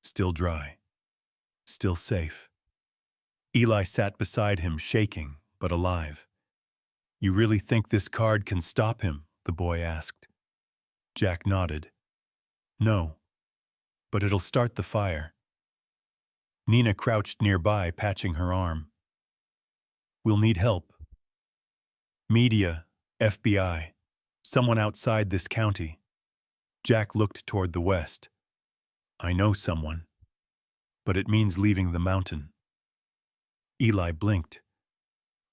Still dry. Still safe. Eli sat beside him, shaking, but alive. You really think this card can stop him? The boy asked. Jack nodded. No. But it'll start the fire. Nina crouched nearby, patching her arm. We'll need help. Media, FBI, someone outside this county. Jack looked toward the west. I know someone, but it means leaving the mountain. Eli blinked.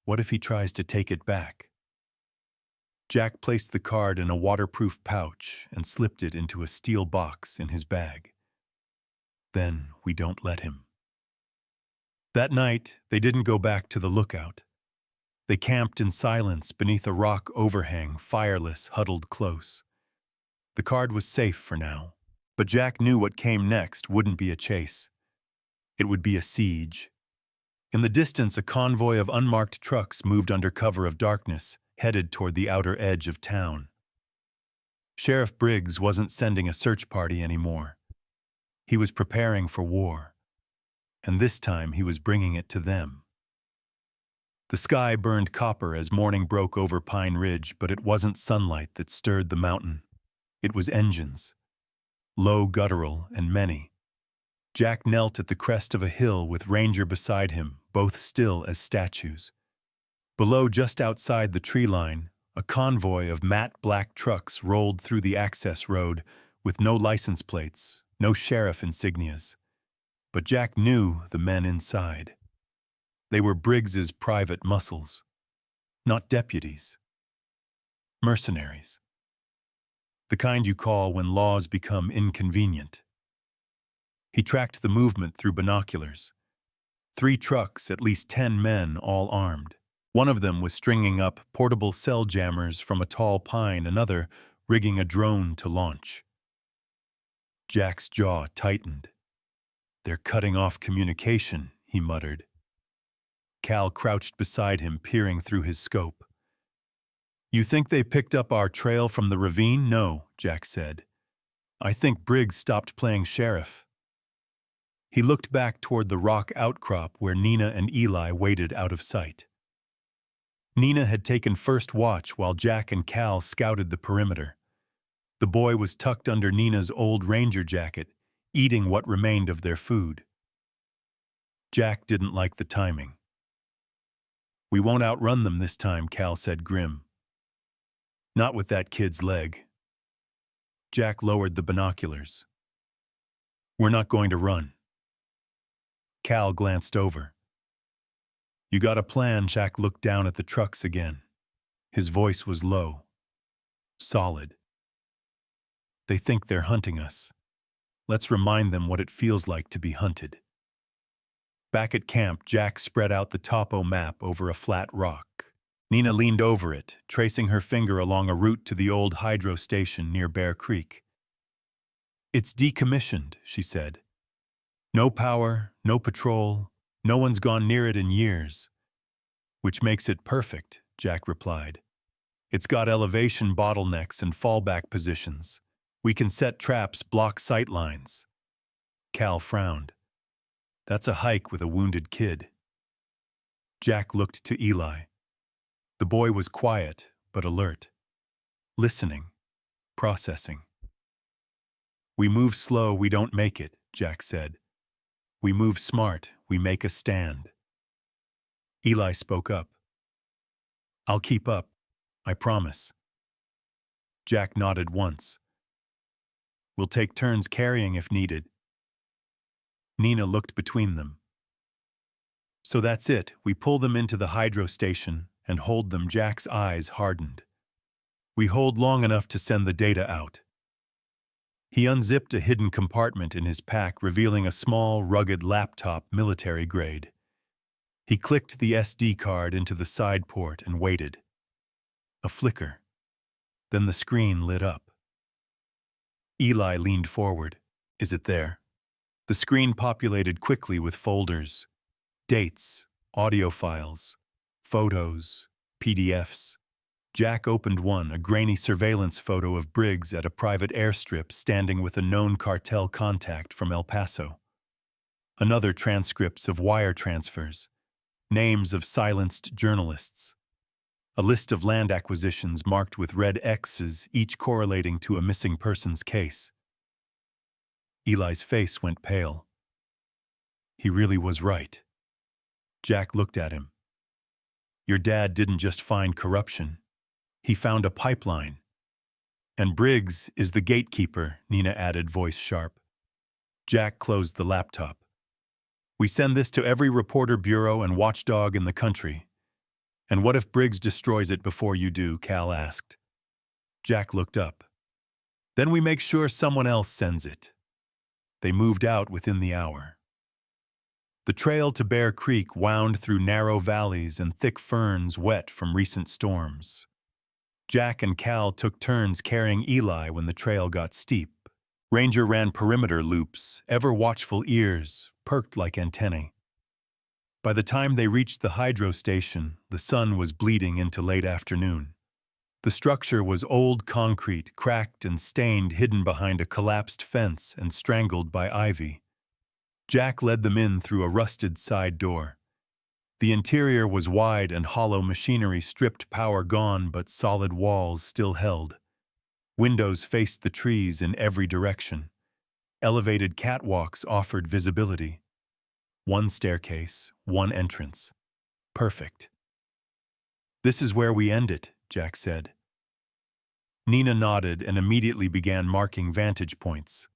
What if he tries to take it back? Jack placed the card in a waterproof pouch and slipped it into a steel box in his bag. Then we don't let him. That night, they didn't go back to the lookout. They camped in silence beneath a rock overhang, fireless, huddled close. The card was safe for now, but Jack knew what came next wouldn't be a chase. It would be a siege. In the distance, a convoy of unmarked trucks moved under cover of darkness, headed toward the outer edge of town. Sheriff Briggs wasn't sending a search party anymore. He was preparing for war, and this time he was bringing it to them. The sky burned copper as morning broke over Pine Ridge, but it wasn't sunlight that stirred the mountain. It was engines, low, guttural, and many. Jack knelt at the crest of a hill with Ranger beside him, both still as statues. Below, just outside the tree line, a convoy of matte black trucks rolled through the access road with no license plates, no sheriff insignias. But Jack knew the men inside. They were Briggs's private muscles, not deputies. Mercenaries. The kind you call when laws become inconvenient. He tracked the movement through binoculars. 3 trucks, at least 10 men, all armed. One of them was stringing up portable cell jammers from a tall pine, another rigging a drone to launch. Jack's jaw tightened. They're cutting off communication, he muttered. Cal crouched beside him, peering through his scope. You think they picked up our trail from the ravine? No, Jack said. I think Briggs stopped playing sheriff. He looked back toward the rock outcrop where Nina and Eli waited out of sight. Nina had taken first watch while Jack and Cal scouted the perimeter. The boy was tucked under Nina's old ranger jacket, eating what remained of their food. Jack didn't like the timing. We won't outrun them this time, Cal said grim. Not with that kid's leg. Jack lowered the binoculars. We're not going to run. Cal glanced over. You got a plan? Jack looked down at the trucks again. His voice was low, solid. They think they're hunting us. Let's remind them what it feels like to be hunted. Back at camp, Jack spread out the topo map over a flat rock. Nina leaned over it, tracing her finger along a route to the old hydro station near Bear Creek. It's decommissioned, she said. No power, no patrol, no one's gone near it in years. Which makes it perfect, Jack replied. It's got elevation bottlenecks and fallback positions. We can set traps, block sight lines. Cal frowned. That's a hike with a wounded kid. Jack looked to Eli. The boy was quiet, but alert. Listening, processing. We move slow, we don't make it, Jack said. We move smart, we make a stand. Eli spoke up. I'll keep up, I promise. Jack nodded once. We'll take turns carrying if needed. Nina looked between them. So that's it, we pull them into the hydro station and hold them. Jack's eyes hardened. We hold long enough to send the data out. He unzipped a hidden compartment in his pack, revealing a small, rugged laptop, military grade. He clicked the SD card into the side port and waited. A flicker. Then the screen lit up. Eli leaned forward. Is it there? The screen populated quickly with folders. Dates, audio files, photos, PDFs. Jack opened one, a grainy surveillance photo of Briggs at a private airstrip standing with a known cartel contact from El Paso. Another, transcripts of wire transfers, names of silenced journalists. A list of land acquisitions marked with red X's, each correlating to a missing persons case. Eli's face went pale. He really was right. Jack looked at him. Your dad didn't just find corruption. He found a pipeline. And Briggs is the gatekeeper, Nina added, voice sharp. Jack closed the laptop. We send this to every reporter bureau and watchdog in the country. And what if Briggs destroys it before you do, Cal asked. Jack looked up. Then we make sure someone else sends it. They moved out within the hour. The trail to Bear Creek wound through narrow valleys and thick ferns wet from recent storms. Jack and Cal took turns carrying Eli when the trail got steep. Ranger ran perimeter loops, ever watchful ears, perked like antennae. By the time they reached the hydro station, the sun was bleeding into late afternoon. The structure was old concrete, cracked and stained, hidden behind a collapsed fence and strangled by ivy. Jack led them in through a rusted side door. The interior was wide and hollow, machinery stripped, power gone, but solid walls still held. Windows faced the trees in every direction. Elevated catwalks offered visibility. One staircase, one entrance. Perfect. This is where we end it, Jack said. Nina nodded and immediately began marking vantage points.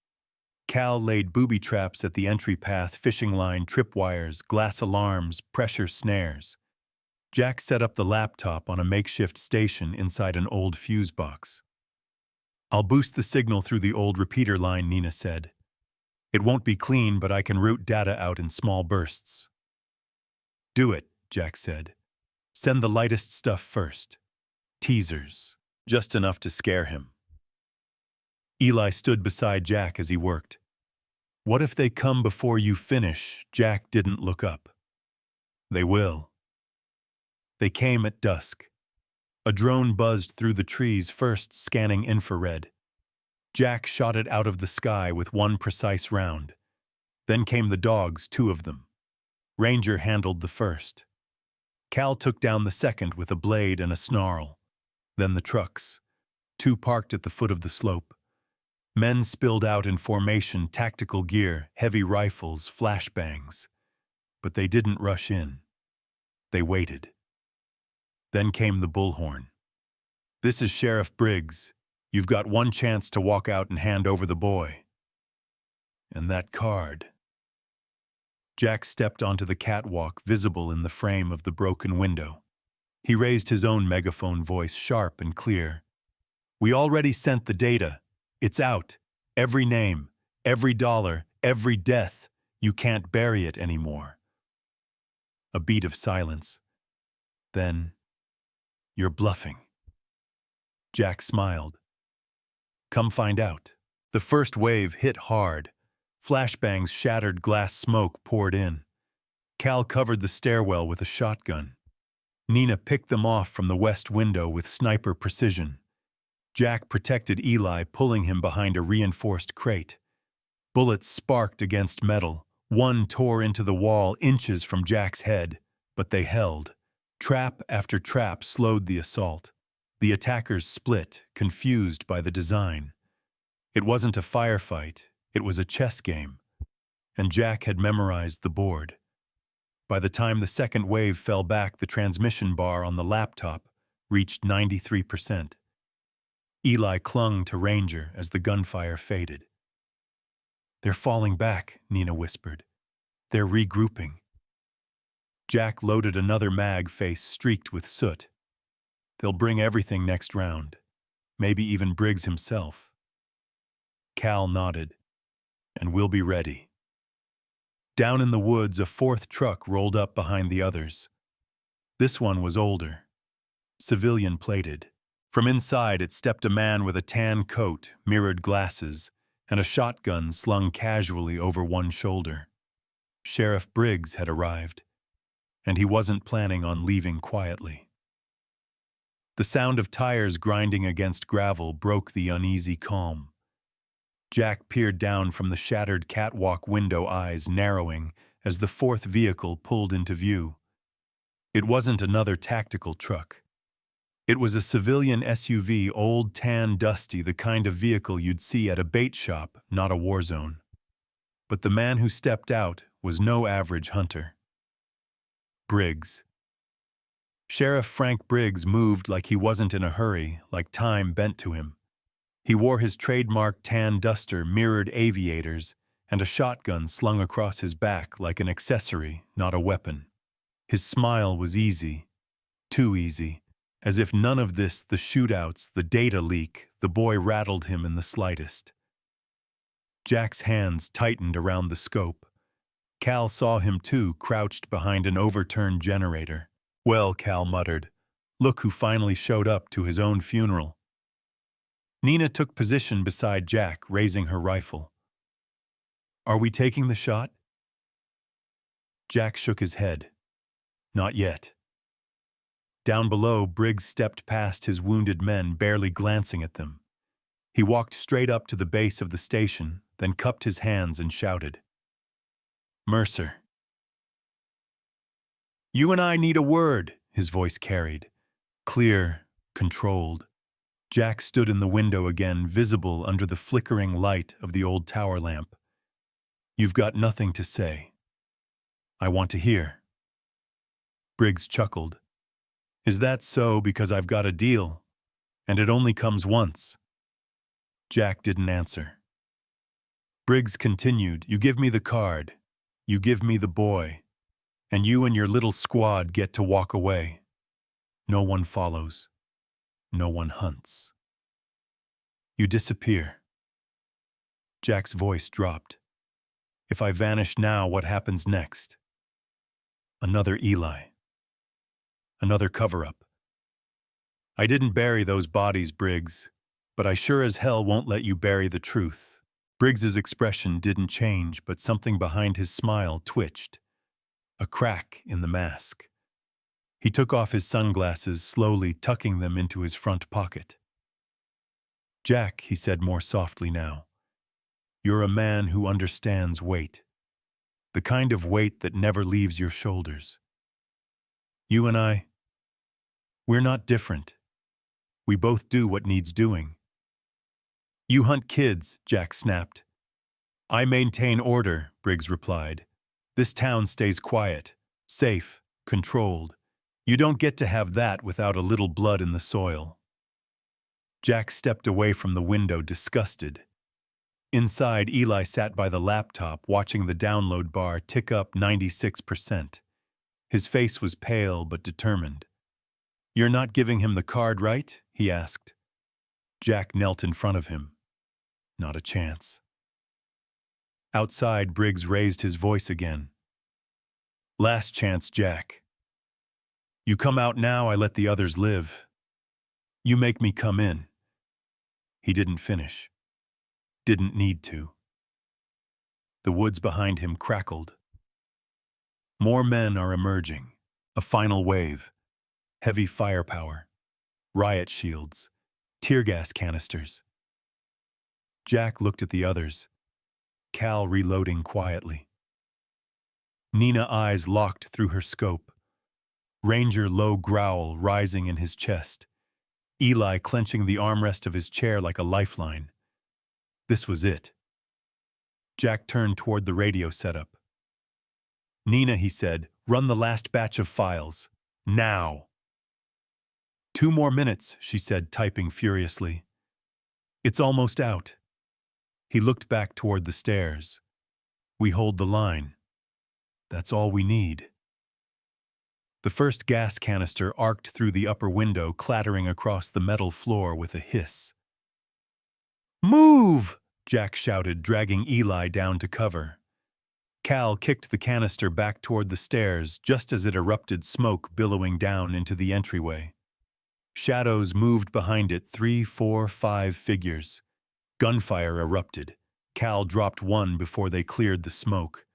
Cal laid booby traps at the entry path, fishing line, tripwires, glass alarms, pressure snares. Jack set up the laptop on a makeshift station inside an old fuse box. I'll boost the signal through the old repeater line, Nina said. It won't be clean, but I can route data out in small bursts. Do it, Jack said. Send the lightest stuff first. Teasers, just enough to scare him. Eli stood beside Jack as he worked. What if they come before you finish? Jack didn't look up. They will. They came at dusk. A drone buzzed through the trees, first scanning infrared. Jack shot it out of the sky with one precise round. Then came the dogs, 2 of them. Ranger handled the first. Cal took down the second with a blade and a snarl. Then the trucks, 2 parked at the foot of the slope. Men spilled out in formation, tactical gear, heavy rifles, flashbangs. But they didn't rush in. They waited. Then came the bullhorn. This is Sheriff Briggs. You've got one chance to walk out and hand over the boy. And that card. Jack stepped onto the catwalk, visible in the frame of the broken window. He raised his own megaphone voice, sharp and clear. We already sent the data. It's out. Every name, every dollar, every death. You can't bury it anymore. A beat of silence. Then, you're bluffing. Jack smiled. Come find out. The first wave hit hard. Flashbangs shattered, glass smoke poured in. Cal covered the stairwell with a shotgun. Nina picked them off from the west window with sniper precision. Jack protected Eli, pulling him behind a reinforced crate. Bullets sparked against metal. One tore into the wall inches from Jack's head, but they held. Trap after trap slowed the assault. The attackers split, confused by the design. It wasn't a firefight, it was a chess game. And Jack had memorized the board. By the time the second wave fell back, the transmission bar on the laptop reached 93%. Eli clung to Ranger as the gunfire faded. They're falling back, Nina whispered. They're regrouping. Jack loaded another mag, face streaked with soot. They'll bring everything next round, maybe even Briggs himself. Cal nodded. And we'll be ready. Down in the woods, a 4th truck rolled up behind the others. This one was older, civilian plated. From inside, it stepped a man with a tan coat, mirrored glasses, and a shotgun slung casually over one shoulder. Sheriff Briggs had arrived, and he wasn't planning on leaving quietly. The sound of tires grinding against gravel broke the uneasy calm. Jack peered down from the shattered catwalk window, eyes narrowing as the 4th vehicle pulled into view. It wasn't another tactical truck. It was a civilian SUV, old, tan, dusty, the kind of vehicle you'd see at a bait shop, not a war zone. But the man who stepped out was no average hunter. Briggs. Sheriff Frank Briggs moved like he wasn't in a hurry, like time bent to him. He wore his trademark tan duster, mirrored aviators, and a shotgun slung across his back like an accessory, not a weapon. His smile was easy, too easy, as if none of this, the shootouts, the data leak, the boy rattled him in the slightest. Jack's hands tightened around the scope. Cal saw him too, crouched behind an overturned generator. "Well," Cal muttered, "look who finally showed up to his own funeral." Nina took position beside Jack, raising her rifle. "Are we taking the shot?" Jack shook his head. "Not yet." Down below, Briggs stepped past his wounded men, barely glancing at them. He walked straight up to the base of the station, then cupped his hands and shouted, "Mercer." "You and I need a word," his voice carried. Clear, controlled. Jack stood in the window again, visible under the flickering light of the old tower lamp. "You've got nothing to say." "I want to hear." Briggs chuckled. "Is that so because I've got a deal? And it only comes once." Jack didn't answer. Briggs continued, "You give me the card. You give me the boy. And you and your little squad get to walk away. No one follows. No one hunts. You disappear." Jack's voice dropped. "If I vanish now, what happens next?" Another Eli. Another cover-up. "I didn't bury those bodies, Briggs, but I sure as hell won't let you bury the truth." Briggs's expression didn't change, but something behind his smile twitched. A crack in the mask. He took off his sunglasses, slowly tucking them into his front pocket. "Jack," he said more softly now, "you're a man who understands weight. The kind of weight that never leaves your shoulders. You and I, we're not different. We both do what needs doing." "You hunt kids," Jack snapped. "I maintain order," Briggs replied. "This town stays quiet, safe, controlled. You don't get to have that without a little blood in the soil." Jack stepped away from the window, disgusted. Inside, Eli sat by the laptop, watching the download bar tick up 96%. His face was pale but determined. "You're not giving him the card, right?" he asked. Jack knelt in front of him. "Not a chance." Outside, Briggs raised his voice again. "Last chance, Jack. You come out now, I let the others live. You make me come in." He didn't finish. Didn't need to. The woods behind him crackled. More men are emerging. A final wave. Heavy firepower. Riot shields. Tear gas canisters. Jack looked at the others. Cal reloading quietly. Nina eyes locked through her scope. Ranger low growl rising in his chest. Eli clenching the armrest of his chair like a lifeline. This was it. Jack turned toward the radio setup. "Nina," he said, "run the last batch of files. Now." 2 more minutes, she said, typing furiously. "It's almost out." He looked back toward the stairs. "We hold the line. That's all we need." The first gas canister arced through the upper window, clattering across the metal floor with a hiss. "Move!" Jack shouted, dragging Eli down to cover. Cal kicked the canister back toward the stairs just as it erupted, smoke billowing down into the entryway. Shadows moved behind it, 3, 4, 5 figures. Gunfire erupted. Cal dropped one before they cleared the smoke.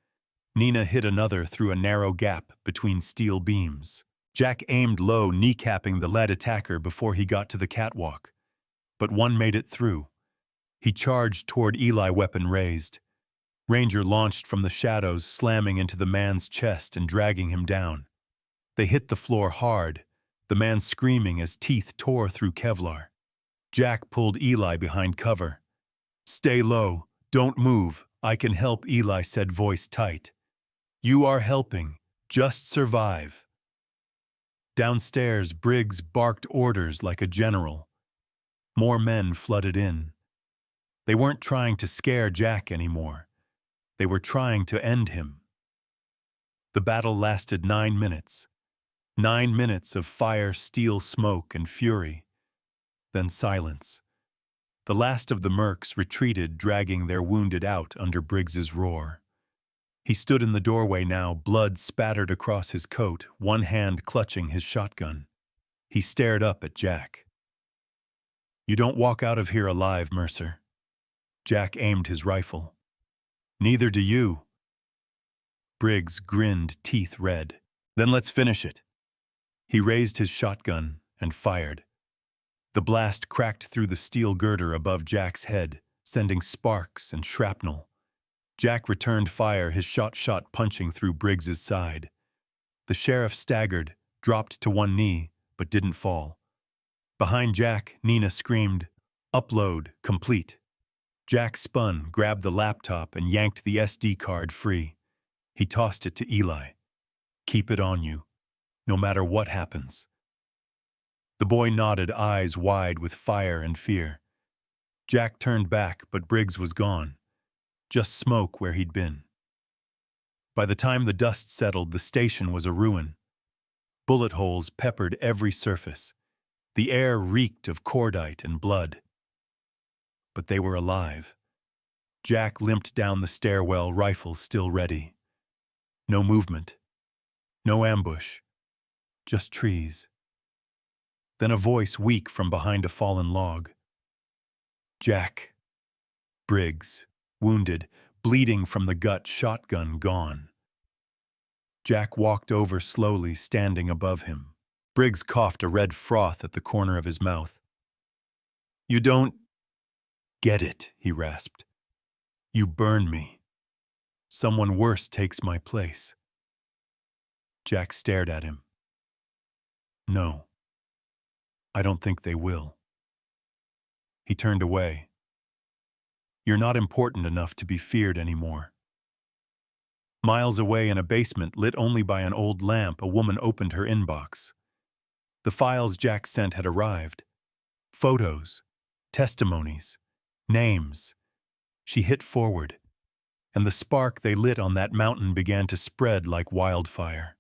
Nina hit another through a narrow gap between steel beams. Jack aimed low, kneecapping the lead attacker before he got to the catwalk. But one made it through. He charged toward Eli, weapon raised. Ranger launched from the shadows, slamming into the man's chest and dragging him down. They hit the floor hard, the man screaming as teeth tore through Kevlar. Jack pulled Eli behind cover. "Stay low. Don't move. I can help, Eli said, voice tight. You are helping. Just survive. Downstairs, Briggs barked orders like a general. More men flooded in. They weren't trying to scare Jack anymore. They were trying to end him. The battle lasted 9 minutes. 9 minutes of fire, steel, smoke, and fury. Then silence. The last of the mercs retreated, dragging their wounded out under Briggs's roar. He stood in the doorway now, blood spattered across his coat, one hand clutching his shotgun. He stared up at Jack. You don't walk out of here alive, Mercer. Jack aimed his rifle. Neither do you. Briggs grinned, teeth red. Then let's finish it. He raised his shotgun and fired. The blast cracked through the steel girder above Jack's head, sending sparks and shrapnel. Jack returned fire, his shot punching through Briggs's side. The sheriff staggered, dropped to one knee, but didn't fall. Behind Jack, Nina screamed, "Upload, complete." Jack spun, grabbed the laptop, and yanked the SD card free. He tossed it to Eli. Keep it on you, no matter what happens. The boy nodded, eyes wide with fire and fear. Jack turned back, but Briggs was gone. Just smoke where he'd been. By the time the dust settled, the station was a ruin. Bullet holes peppered every surface. The air reeked of cordite and blood. But they were alive. Jack limped down the stairwell, rifle still ready. No movement. No ambush. Just trees. Then a voice weak from behind a fallen log. Jack. Briggs. Wounded, bleeding from the gut, shotgun gone. Jack walked over slowly, standing above him. Briggs coughed a red froth at the corner of his mouth. You don't get it, he rasped. You burn me. Someone worse takes my place. Jack stared at him. No, I don't think they will. He turned away. You're not important enough to be feared anymore. Miles away in a basement lit only by an old lamp, a woman opened her inbox. The files Jack sent had arrived. Photos, testimonies, names. She hit forward, and the spark they lit on that mountain began to spread like wildfire.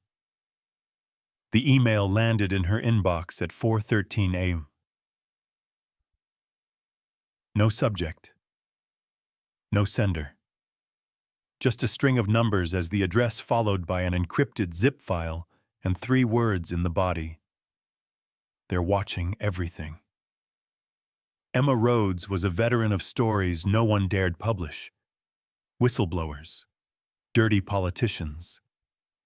The email landed in her inbox at 4:13 a.m. No subject. No sender. Just a string of numbers as the address followed by an encrypted zip file and 3 words in the body. They're watching everything. Emma Rhodes was a veteran of stories no one dared publish. Whistleblowers, dirty politicians,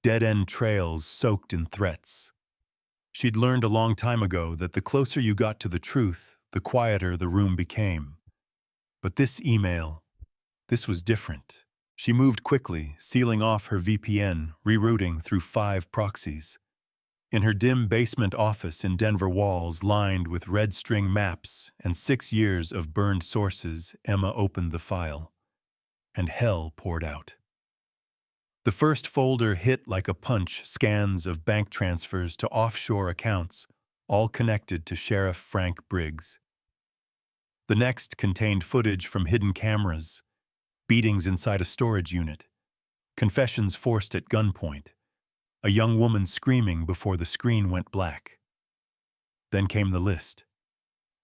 dead-end trails soaked in threats. She'd learned a long time ago that the closer you got to the truth, the quieter the room became. But this email, this was different. She moved quickly, sealing off her VPN, rerouting through 5 proxies. In her dim basement office in Denver, walls lined with red string maps and 6 years of burned sources, Emma opened the file. And hell poured out. The first folder hit like a punch, scans of bank transfers to offshore accounts, all connected to Sheriff Frank Briggs. The next contained footage from hidden cameras, beatings inside a storage unit, confessions forced at gunpoint, a young woman screaming before the screen went black. Then came the list.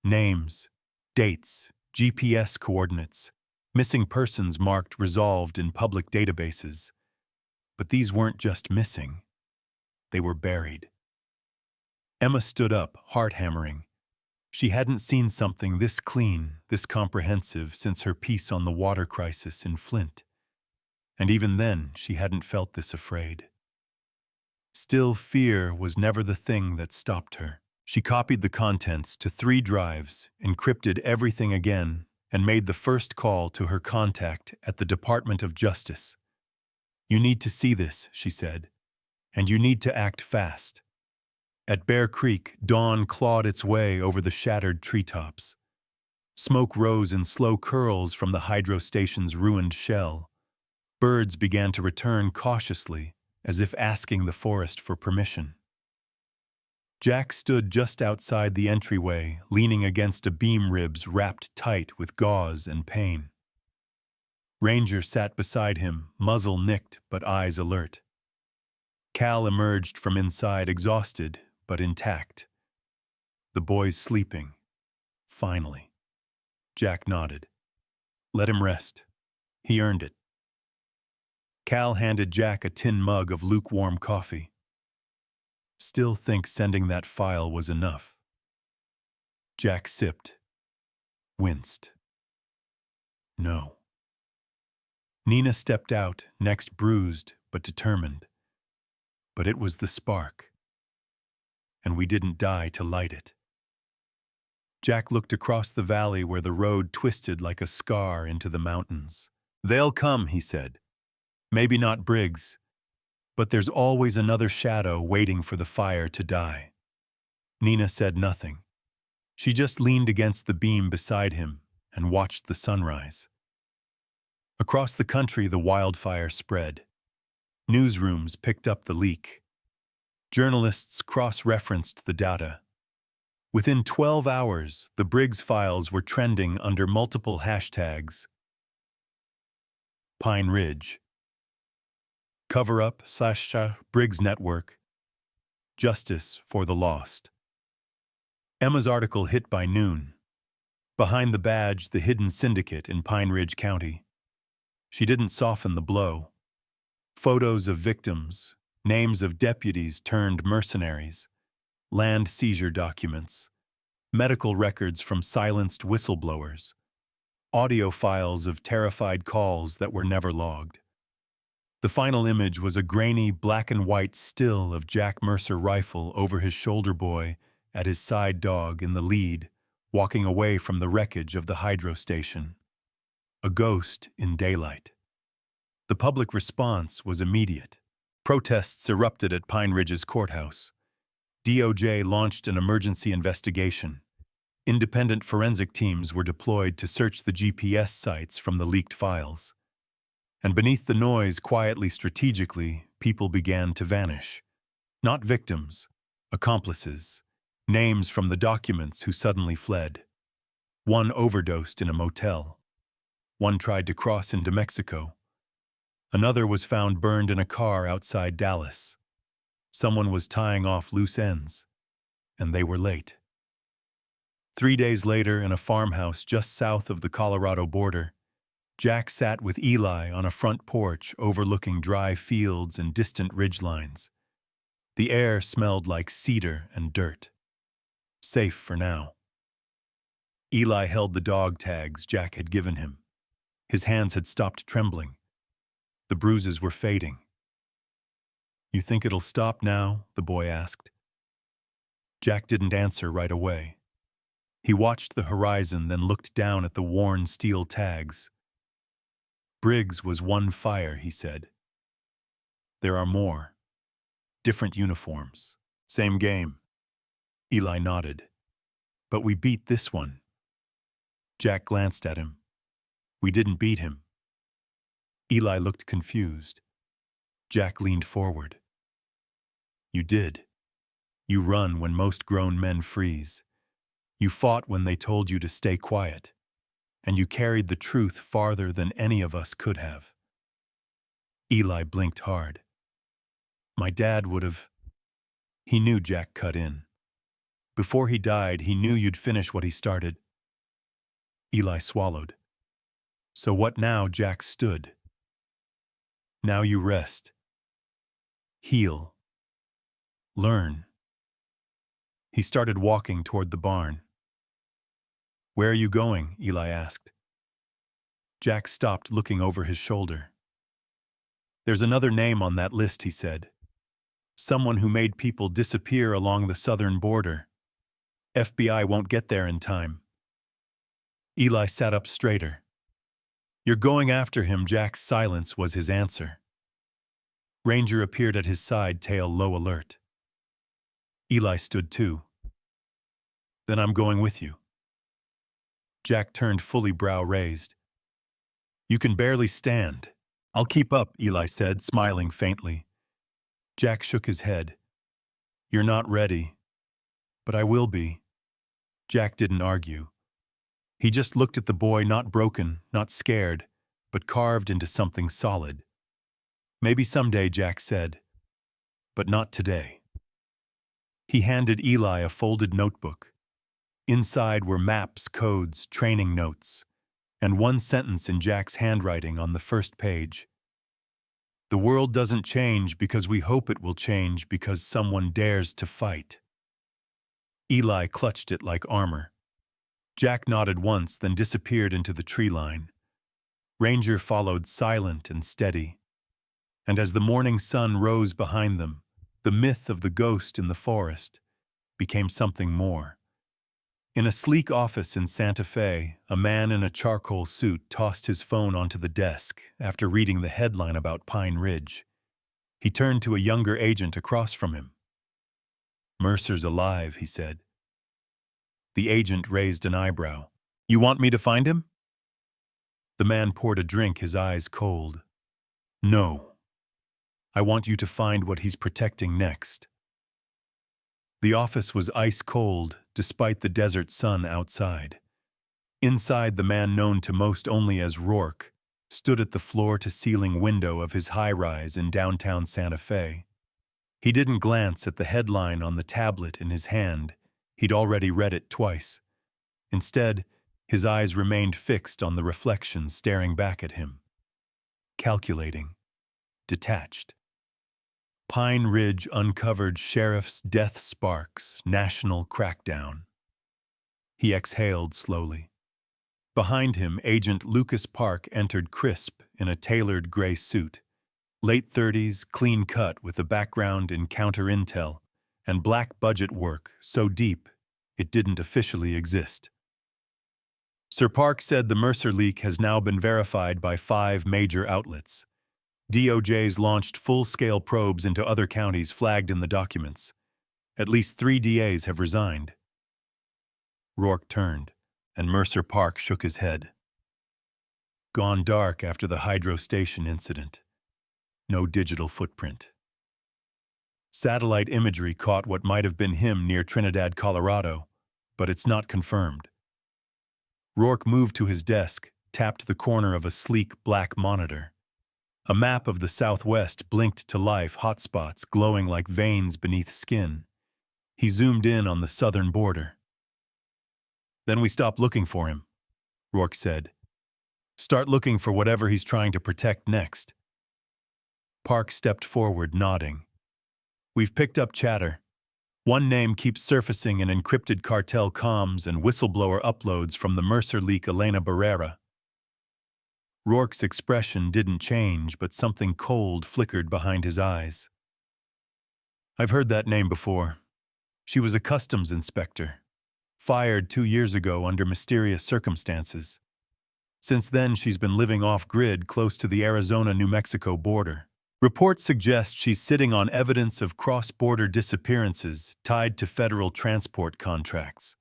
Names, dates, GPS coordinates, missing persons marked resolved in public databases. But these weren't just missing. They were buried. Emma stood up, heart hammering. She hadn't seen something this clean, this comprehensive since her piece on the water crisis in Flint. And even then, she hadn't felt this afraid. Still, fear was never the thing that stopped her. She copied the contents to 3 drives, encrypted everything again, and made the first call to her contact at the Department of Justice. You need to see this, she said, and you need to act fast. At Bear Creek, dawn clawed its way over the shattered treetops. Smoke rose in slow curls from the hydro station's ruined shell. Birds began to return cautiously, as if asking the forest for permission. Jack stood just outside the entryway, leaning against a beam ribs wrapped tight with gauze and pain. Ranger sat beside him, muzzle nicked but eyes alert. Cal emerged from inside exhausted but intact. The boy's sleeping. Finally. Jack nodded. Let him rest. He earned it. Cal handed Jack a tin mug of lukewarm coffee. Still think sending that file was enough. Jack sipped. Winced. No. Nina stepped out, next bruised but determined. But it was the spark. And we didn't die to light it. Jack looked across the valley where the road twisted like a scar into the mountains. They'll come, he said. Maybe not Briggs, but there's always another shadow waiting for the fire to die. Nina said nothing. She just leaned against the beam beside him and watched the sunrise. Across the country, the wildfire spread. Newsrooms picked up the leak. Journalists cross-referenced the data. Within 12 hours, the Briggs files were trending under multiple hashtags. Pine Ridge, Cover-up / Briggs Network, Justice for the Lost. Emma's article hit by noon. Behind the badge, the hidden syndicate in Pine Ridge County. She didn't soften the blow. Photos of victims, names of deputies turned mercenaries, land seizure documents, medical records from silenced whistleblowers, audio files of terrified calls that were never logged. The final image was a grainy black and white still of Jack Mercer rifle over his shoulder boy at his side dog in the lead, walking away from the wreckage of the hydro station. A ghost in daylight. The public response was immediate. Protests erupted at Pine Ridge's courthouse. DOJ launched an emergency investigation. Independent forensic teams were deployed to search the GPS sites from the leaked files. And beneath the noise, quietly, strategically, people began to vanish. Not victims, accomplices, names from the documents who suddenly fled. One overdosed in a motel. One tried to cross into Mexico. Another was found burned in a car outside Dallas. Someone was tying off loose ends, and they were late. 3 days later, in a farmhouse just south of the Colorado border, Jack sat with Eli on a front porch overlooking dry fields and distant ridgelines. The air smelled like cedar and dirt. Safe for now. Eli held the dog tags Jack had given him. His hands had stopped trembling. The bruises were fading. You think it'll stop now? The boy asked. Jack didn't answer right away. He watched the horizon, then looked down at the worn steel tags. Briggs was one fire, he said. There are more. Different uniforms. Same game. Eli nodded. But we beat this one. Jack glanced at him. We didn't beat him. Eli looked confused. Jack leaned forward. You did. You run when most grown men freeze. You fought when they told you to stay quiet. And you carried the truth farther than any of us could have. Eli blinked hard. My dad would have... He knew Jack cut in. Before he died, he knew you'd finish what he started. Eli swallowed. So what now? Jack stood. Now you rest. Heal. Learn. He started walking toward the barn. Where are you going? Eli asked. Jack stopped, looking over his shoulder. There's another name on that list, he said. Someone who made people disappear along the southern border. FBI won't get there in time. Eli sat up straighter. You're going after him. Jack's silence was his answer. Ranger appeared at his side, tail low alert. Eli stood too. Then I'm going with you. Jack turned fully brow raised. You can barely stand. I'll keep up, Eli said, smiling faintly. Jack shook his head. You're not ready. But I will be. Jack didn't argue. He just looked at the boy, not broken, not scared, but carved into something solid. Maybe someday, Jack said, but not today. He handed Eli a folded notebook. Inside were maps, codes, training notes, and one sentence in Jack's handwriting on the first page. The world doesn't change because we hope it will change because someone dares to fight. Eli clutched it like armor. Jack nodded once, then disappeared into the tree line. Ranger followed, silent and steady. And as the morning sun rose behind them, the myth of the ghost in the forest became something more. In a sleek office in Santa Fe, a man in a charcoal suit tossed his phone onto the desk after reading the headline about Pine Ridge. He turned to a younger agent across from him. "Mercer's alive," he said. The agent raised an eyebrow. "You want me to find him?" The man poured a drink, his eyes cold. "No. I want you to find what he's protecting next." The office was ice cold, despite the desert sun outside. Inside, the man known to most only as Rourke stood at the floor-to-ceiling window of his high-rise in downtown Santa Fe. He didn't glance at the headline on the tablet in his hand. He'd already read it twice. Instead, his eyes remained fixed on the reflection staring back at him. Calculating. Detached. Pine Ridge uncovered sheriff's death sparks, national crackdown. He exhaled slowly. Behind him, Agent Lucas Park entered crisp in a tailored gray suit. Late 30s, clean cut with a background in counter-intel and black budget work so deep it didn't officially exist. Sir Park said the Mercer leak has now been verified by 5 major outlets. DOJ's launched full-scale probes into other counties flagged in the documents. At least 3 DAs have resigned. Rourke turned, and Mercer Park shook his head. Gone dark after the hydro station incident. No digital footprint. Satellite imagery caught what might have been him near Trinidad, Colorado, but it's not confirmed. Rourke moved to his desk, tapped the corner of a sleek black monitor. A map of the Southwest blinked to life, hotspots glowing like veins beneath skin. He zoomed in on the southern border. "Then we stop looking for him," Rourke said. "Start looking for whatever he's trying to protect next." Park stepped forward, nodding. "We've picked up chatter. One name keeps surfacing in encrypted cartel comms and whistleblower uploads from the Mercer leak, Elena Barrera." Rourke's expression didn't change, but something cold flickered behind his eyes. "I've heard that name before. She was a customs inspector, fired 2 years ago under mysterious circumstances. Since then, she's been living off-grid close to the Arizona-New Mexico border. Reports suggest she's sitting on evidence of cross-border disappearances tied to federal transport contracts."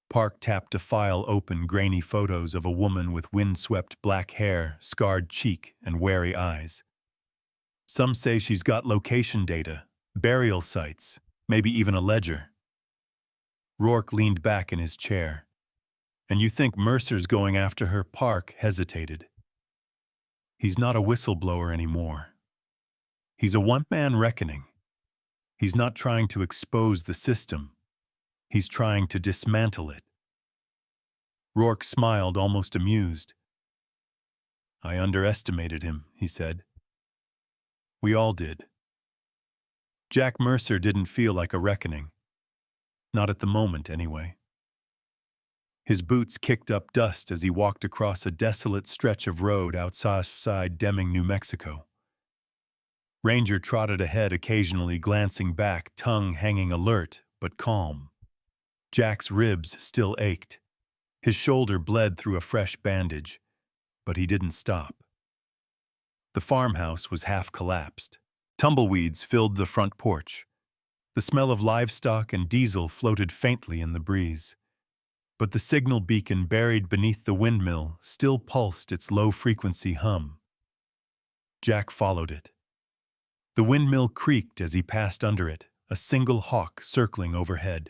Park tapped a file open, grainy photos of a woman with wind-swept black hair, scarred cheek, and wary eyes. "Some say she's got location data, burial sites, maybe even a ledger." Rourke leaned back in his chair. "And you think Mercer's going after her?" Park hesitated. "He's not a whistleblower anymore. He's a one-man reckoning. He's not trying to expose the system. He's trying to dismantle it." Rourke smiled, almost amused. "I underestimated him," he said. "We all did." Jack Mercer didn't feel like a reckoning. Not at the moment, anyway. His boots kicked up dust as he walked across a desolate stretch of road outside Deming, New Mexico. Ranger trotted ahead, occasionally glancing back, tongue hanging alert but calm. Jack's ribs still ached. His shoulder bled through a fresh bandage, but he didn't stop. The farmhouse was half collapsed. Tumbleweeds filled the front porch. The smell of livestock and diesel floated faintly in the breeze. but the signal beacon buried beneath the windmill still pulsed its low-frequency hum. Jack followed it. The windmill creaked as he passed under it, a single hawk circling overhead.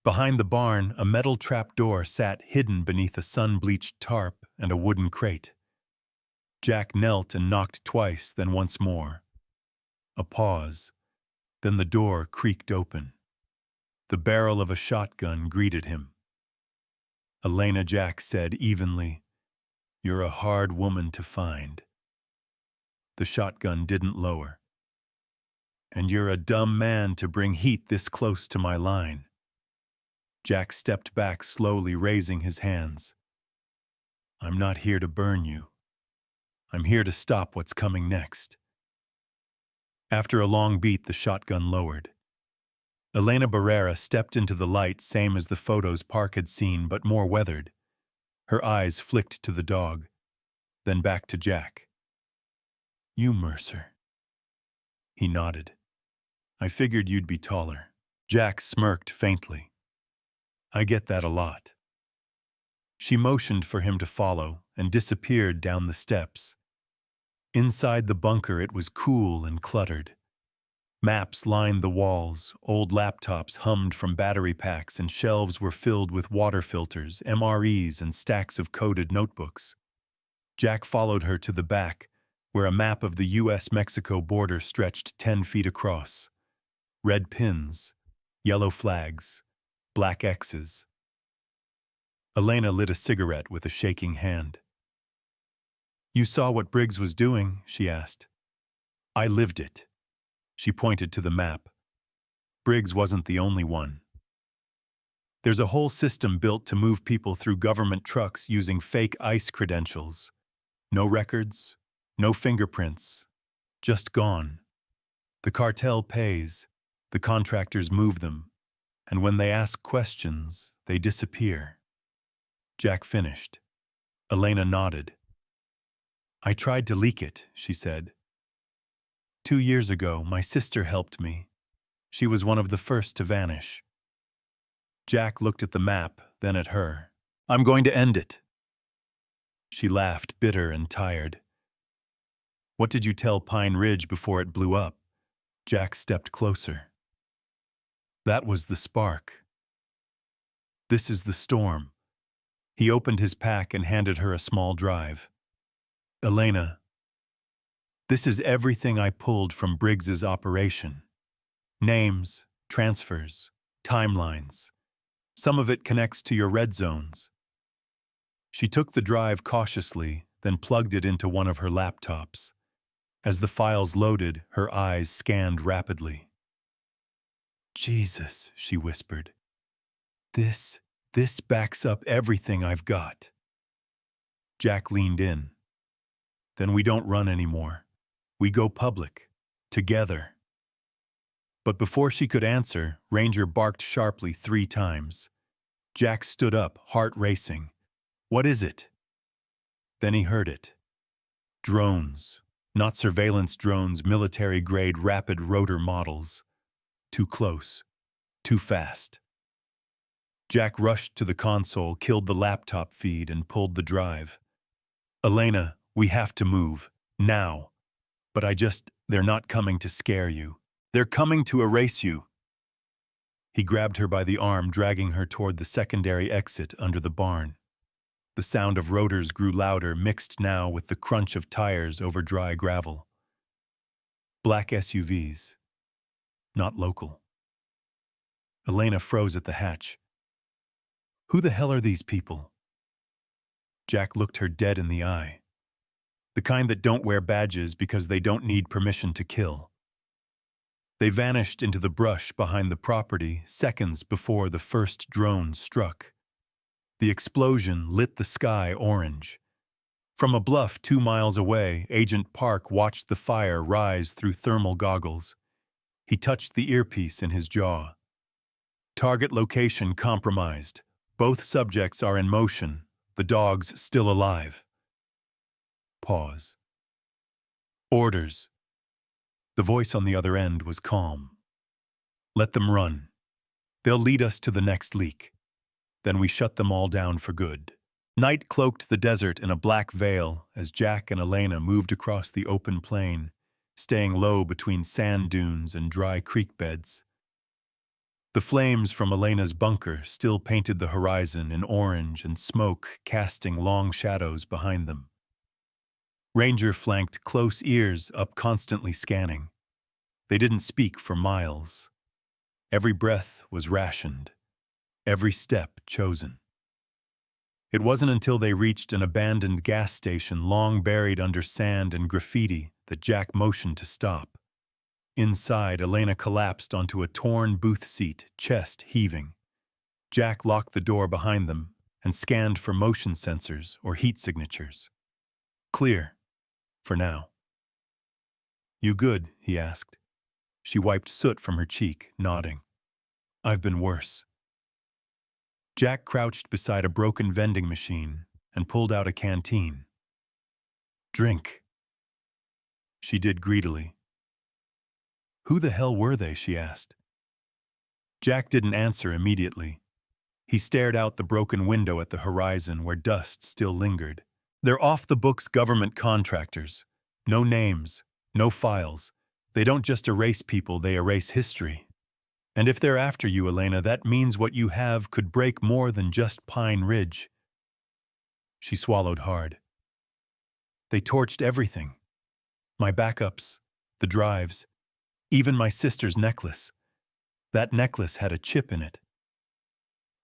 Behind the barn, a metal trapdoor sat hidden beneath a sun-bleached tarp and a wooden crate. Jack knelt and knocked twice, then once more. A pause. Then the door creaked open. The barrel of a shotgun greeted him. "Elena," Jack said evenly, "you're a hard woman to find." The shotgun didn't lower. "And you're a dumb man to bring heat this close to my line." Jack stepped back slowly, raising his hands. "I'm not here to burn you. I'm here to stop what's coming next." After a long beat, the shotgun lowered. Elena Barrera stepped into the light, same as the photos Park had seen, but more weathered. Her eyes flicked to the dog, then back to Jack. "You, Mercer." He nodded. "I figured you'd be taller." Jack smirked faintly. "I get that a lot." She motioned for him to follow and disappeared down the steps. Inside the bunker, it was cool and cluttered. Maps lined the walls, old laptops hummed from battery packs, and shelves were filled with water filters, MREs, and stacks of coded notebooks. Jack followed her to the back, where a map of the U.S.-Mexico border stretched 10 feet across. Red pins, yellow flags, black X's. Elena lit a cigarette with a shaking hand. "You saw what Briggs was doing?" she asked. "I lived it." She pointed to the map. Briggs wasn't the only one. "There's a whole system built to move people through government trucks using fake ICE credentials. No records, no fingerprints, just gone. The cartel pays, the contractors move them, and when they ask questions, they disappear." Jack finished. Elena nodded. "I tried to leak it," she said. 2 years ago, my sister helped me. She was one of the first to vanish." Jack looked at the map, then at her. "I'm going to end it." She laughed, bitter and tired. "What did you tell Pine Ridge before it blew up?" Jack stepped closer. "That was the spark. This is the storm." He opened his pack and handed her a small drive. "Elena, this is everything I pulled from Briggs's operation. Names, transfers, timelines. Some of it connects to your red zones." She took the drive cautiously, then plugged it into one of her laptops. As the files loaded, her eyes scanned rapidly. "Jesus," she whispered. This backs up everything I've got." Jack leaned in. "Then we don't run anymore. We go public. Together." But before she could answer, Ranger barked sharply 3 times. Jack stood up, heart racing. "What is it?" Then he heard it. Drones. Not surveillance drones, military-grade rapid rotor models. Too close. Too fast. Jack rushed to the console, killed the laptop feed, and pulled the drive. "Elena, we have to move. Now. But they're not coming to scare you. They're coming to erase you." He grabbed her by the arm, dragging her toward the secondary exit under the barn. The sound of rotors grew louder, mixed now with the crunch of tires over dry gravel. Black SUVs. Not local. Elena froze at the hatch. "Who the hell are these people?" Jack looked her dead in the eye. The kind that don't wear badges because they don't need permission to kill. They vanished into the brush behind the property seconds before the first drone struck. The explosion lit the sky orange. From a bluff 2 miles away, Agent Park watched the fire rise through thermal goggles. He touched the earpiece in his jaw. "Target location compromised. Both subjects are in motion. The dog's still alive." Pause. "Orders." The voice on the other end was calm. "Let them run. They'll lead us to the next leak." Then we shut them all down for good. Night cloaked the desert in a black veil as Jack and Elena moved across the open plain, staying low between sand dunes and dry creek beds. The flames from Elena's bunker still painted the horizon in orange and smoke casting long shadows behind them. Ranger flanked close ears up, constantly scanning. They didn't speak for miles. Every breath was rationed, every step chosen. It wasn't until they reached an abandoned gas station long buried under sand and graffiti that Jack motioned to stop. Inside, Elena collapsed onto a torn booth seat, chest heaving. Jack locked the door behind them and scanned for motion sensors or heat signatures. Clear, for now. "You good?" he asked. She wiped soot from her cheek, nodding. "I've been worse." Jack crouched beside a broken vending machine and pulled out a canteen. "Drink." She did greedily. "Who the hell were they?" she asked. Jack didn't answer immediately. He stared out the broken window at the horizon where dust still lingered. "They're off-the-books government contractors. No names, no files. They don't just erase people, they erase history. And if they're after you, Elena, that means what you have could break more than just Pine Ridge." She swallowed hard. "They torched everything. My backups, the drives, even my sister's necklace. That necklace had a chip in it."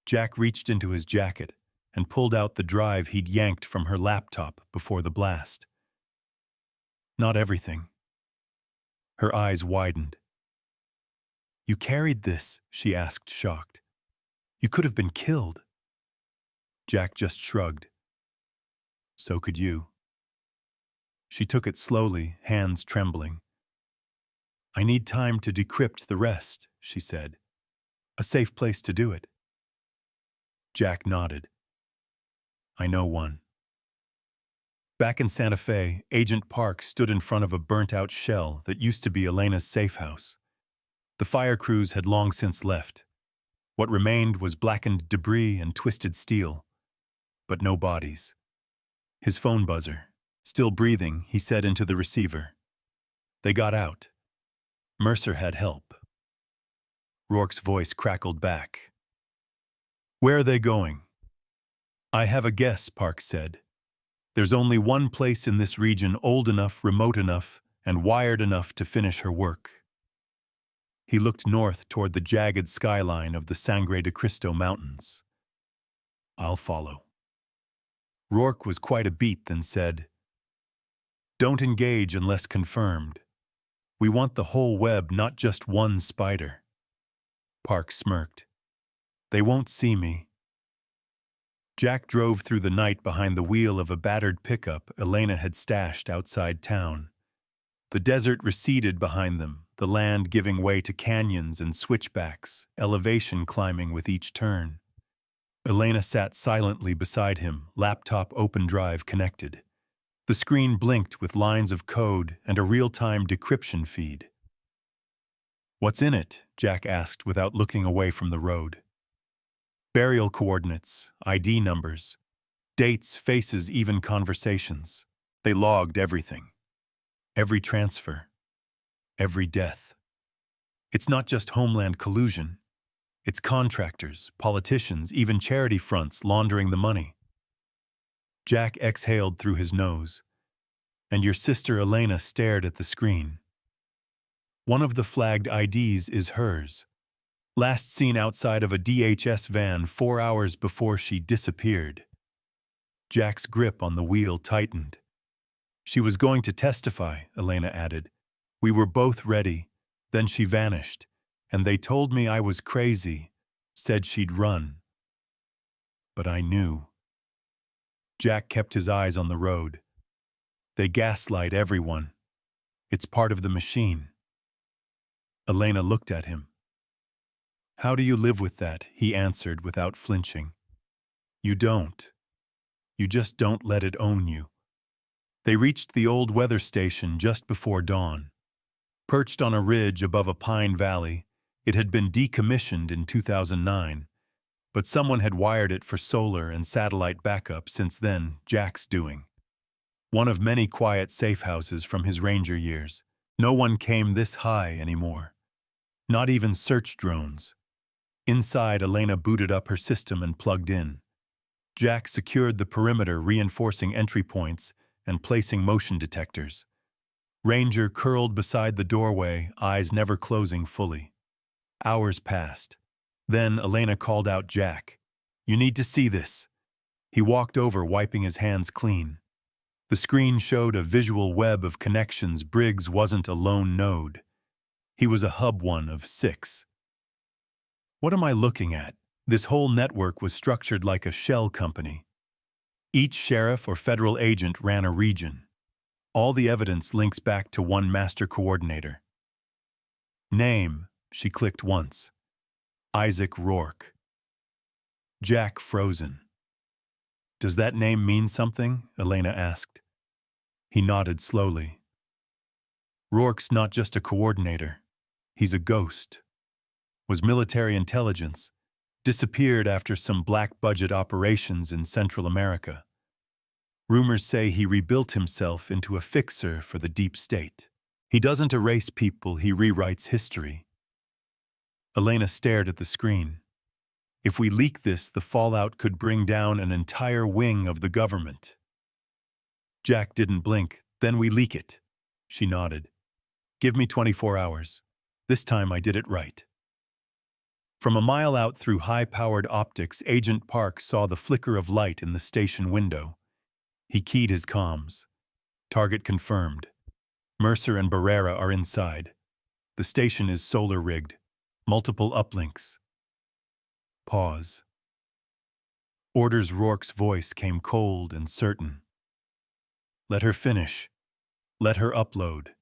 Jack reached into his jacket and pulled out the drive he'd yanked from her laptop before the blast. "Not everything." Her eyes widened. "You carried this?" she asked, shocked. "You could have been killed." Jack just shrugged. "So could you." She took it slowly, hands trembling. "I need time to decrypt the rest," she said. "A safe place to do it." Jack nodded. "I know one." Back in Santa Fe, Agent Park stood in front of a burnt-out shell that used to be Elena's safe house. The fire crews had long since left. What remained was blackened debris and twisted steel, but no bodies. His phone buzzer. Still breathing, he said into the receiver. "They got out. Mercer had help." Rourke's voice crackled back. "Where are they going?" "I have a guess," Park said. "There's only one place in this region old enough, remote enough, and wired enough to finish her work." He looked north toward the jagged skyline of the Sangre de Cristo Mountains. "I'll follow." Rourke was quite a beat, then said, "Don't engage unless confirmed. We want the whole web, not just one spider." Park smirked. "They won't see me." Jack drove through the night behind the wheel of a battered pickup Elena had stashed outside town. The desert receded behind them, the land giving way to canyons and switchbacks, elevation climbing with each turn. Elena sat silently beside him, laptop open drive connected. The screen blinked with lines of code and a real-time decryption feed. "What's in it?" Jack asked without looking away from the road. "Burial coordinates, ID numbers, dates, faces, even conversations. They logged everything. Every transfer. Every death. It's not just homeland collusion. It's contractors, politicians, even charity fronts laundering the money." Jack exhaled through his nose, and your sister Elena stared at the screen. One of the flagged IDs is hers. Last seen outside of a DHS van 4 hours before she disappeared. Jack's grip on the wheel tightened. "She was going to testify," Elena added. "We were both ready. Then she vanished, and they told me I was crazy, said she'd run. But I knew." Jack kept his eyes on the road. "They gaslight everyone. It's part of the machine." Elena looked at him. "How do you live with that?" he answered without flinching. "You don't. You just don't let it own you." They reached the old weather station just before dawn. Perched on a ridge above a pine valley, it had been decommissioned in 2009, but someone had wired it for solar and satellite backup since then, Jack's doing. One of many quiet safe houses from his ranger years. No one came this high anymore. Not even search drones. Inside, Elena booted up her system and plugged in. Jack secured the perimeter, reinforcing entry points and placing motion detectors. Ranger curled beside the doorway, eyes never closing fully. Hours passed. Then Elena called out Jack. "You need to see this." He walked over, wiping his hands clean. The screen showed a visual web of connections. Briggs wasn't a lone node. He was a hub one of 6. What am I looking at? This whole network was structured like a shell company. Each sheriff or federal agent ran a region. All the evidence links back to one master coordinator. Name, she clicked once. Isaac Rourke. Jack frozen. "Does that name mean something?" Elena asked. He nodded slowly. "Rourke's not just a coordinator. He's a ghost. Was military intelligence. Disappeared after some black-budget operations in Central America. Rumors say he rebuilt himself into a fixer for the deep state. He doesn't erase people, he rewrites history." Elena stared at the screen. "If we leak this, the fallout could bring down an entire wing of the government." Jack didn't blink. "Then we leak it." She nodded. "Give me 24 hours. This time I did it right." From a mile out through high-powered optics, Agent Park saw the flicker of light in the station window. He keyed his comms. "Target confirmed. Mercer and Barrera are inside. The station is solar-rigged. Multiple uplinks." Pause. Orders Rourke's voice came cold and certain. "Let her finish. Let her upload.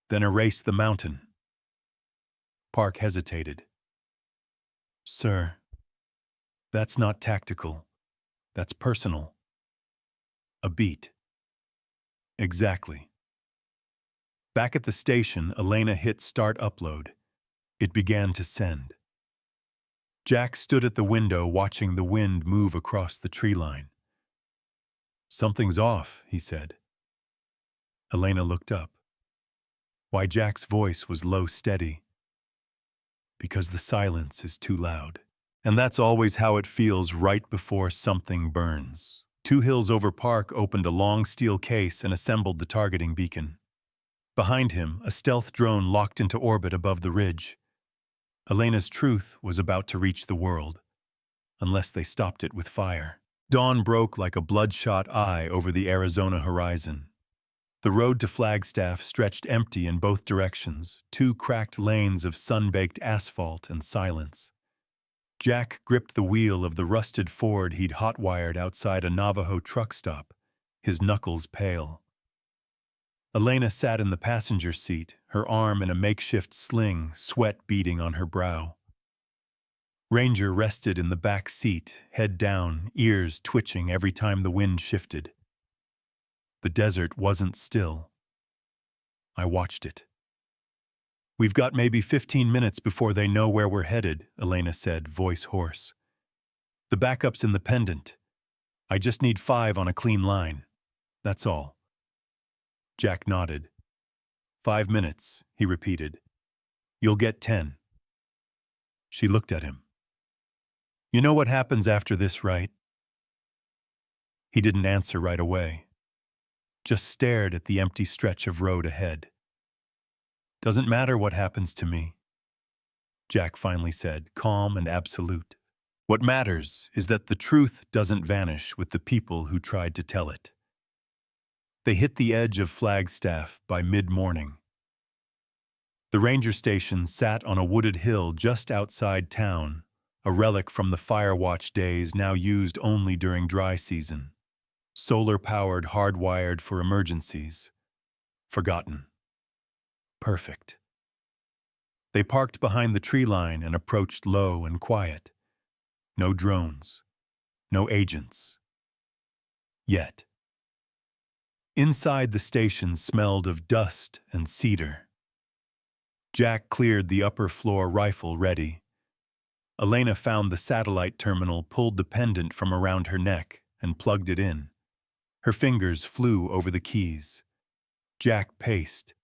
Then erase the mountain." Park hesitated. "Sir, that's not tactical. That's personal." A beat. Exactly. Back at the station, Elena hit Start Upload. It began to send. Jack stood at the window watching the wind move across the tree line. "Something's off," he said. Elena looked up. Why, Jack's voice was low, steady. "Because the silence is too loud. And that's always how it feels right before something burns." 2 hills over Park opened a long steel case and assembled the targeting beacon. Behind him, a stealth drone locked into orbit above the ridge. Elena's truth was about to reach the world, unless they stopped it with fire. Dawn broke like a bloodshot eye over the Arizona horizon. The road to Flagstaff stretched empty in both directions, 2 cracked lanes of sun-baked asphalt and silence. Jack gripped the wheel of the rusted Ford he'd hot-wired outside a Navajo truck stop, his knuckles pale. Elena sat in the passenger seat, her arm in a makeshift sling, sweat beading on her brow. Ranger rested in the back seat, head down, ears twitching every time the wind shifted. The desert wasn't still. I watched it. "We've got maybe 15 minutes before they know where we're headed," Elena said, voice hoarse. "The backup's in the pendant. I just need 5 on a clean line. That's all." Jack nodded. 5 minutes, he repeated. "You'll get 10. She looked at him. "You know what happens after this, right?" He didn't answer right away. Just stared at the empty stretch of road ahead. "Doesn't matter what happens to me," Jack finally said, calm and absolute. "What matters is that the truth doesn't vanish with the people who tried to tell it." They hit the edge of Flagstaff by mid-morning. The ranger station sat on a wooded hill just outside town, a relic from the Firewatch days now used only during dry season. Solar-powered, hardwired for emergencies. Forgotten. Perfect. They parked behind the tree line and approached low and quiet. No drones. No agents. Yet. Inside the station smelled of dust and cedar. Jack cleared the upper floor rifle ready. Elena found the satellite terminal, pulled the pendant from around her neck, and plugged it in. Her fingers flew over the keys. Jack paced.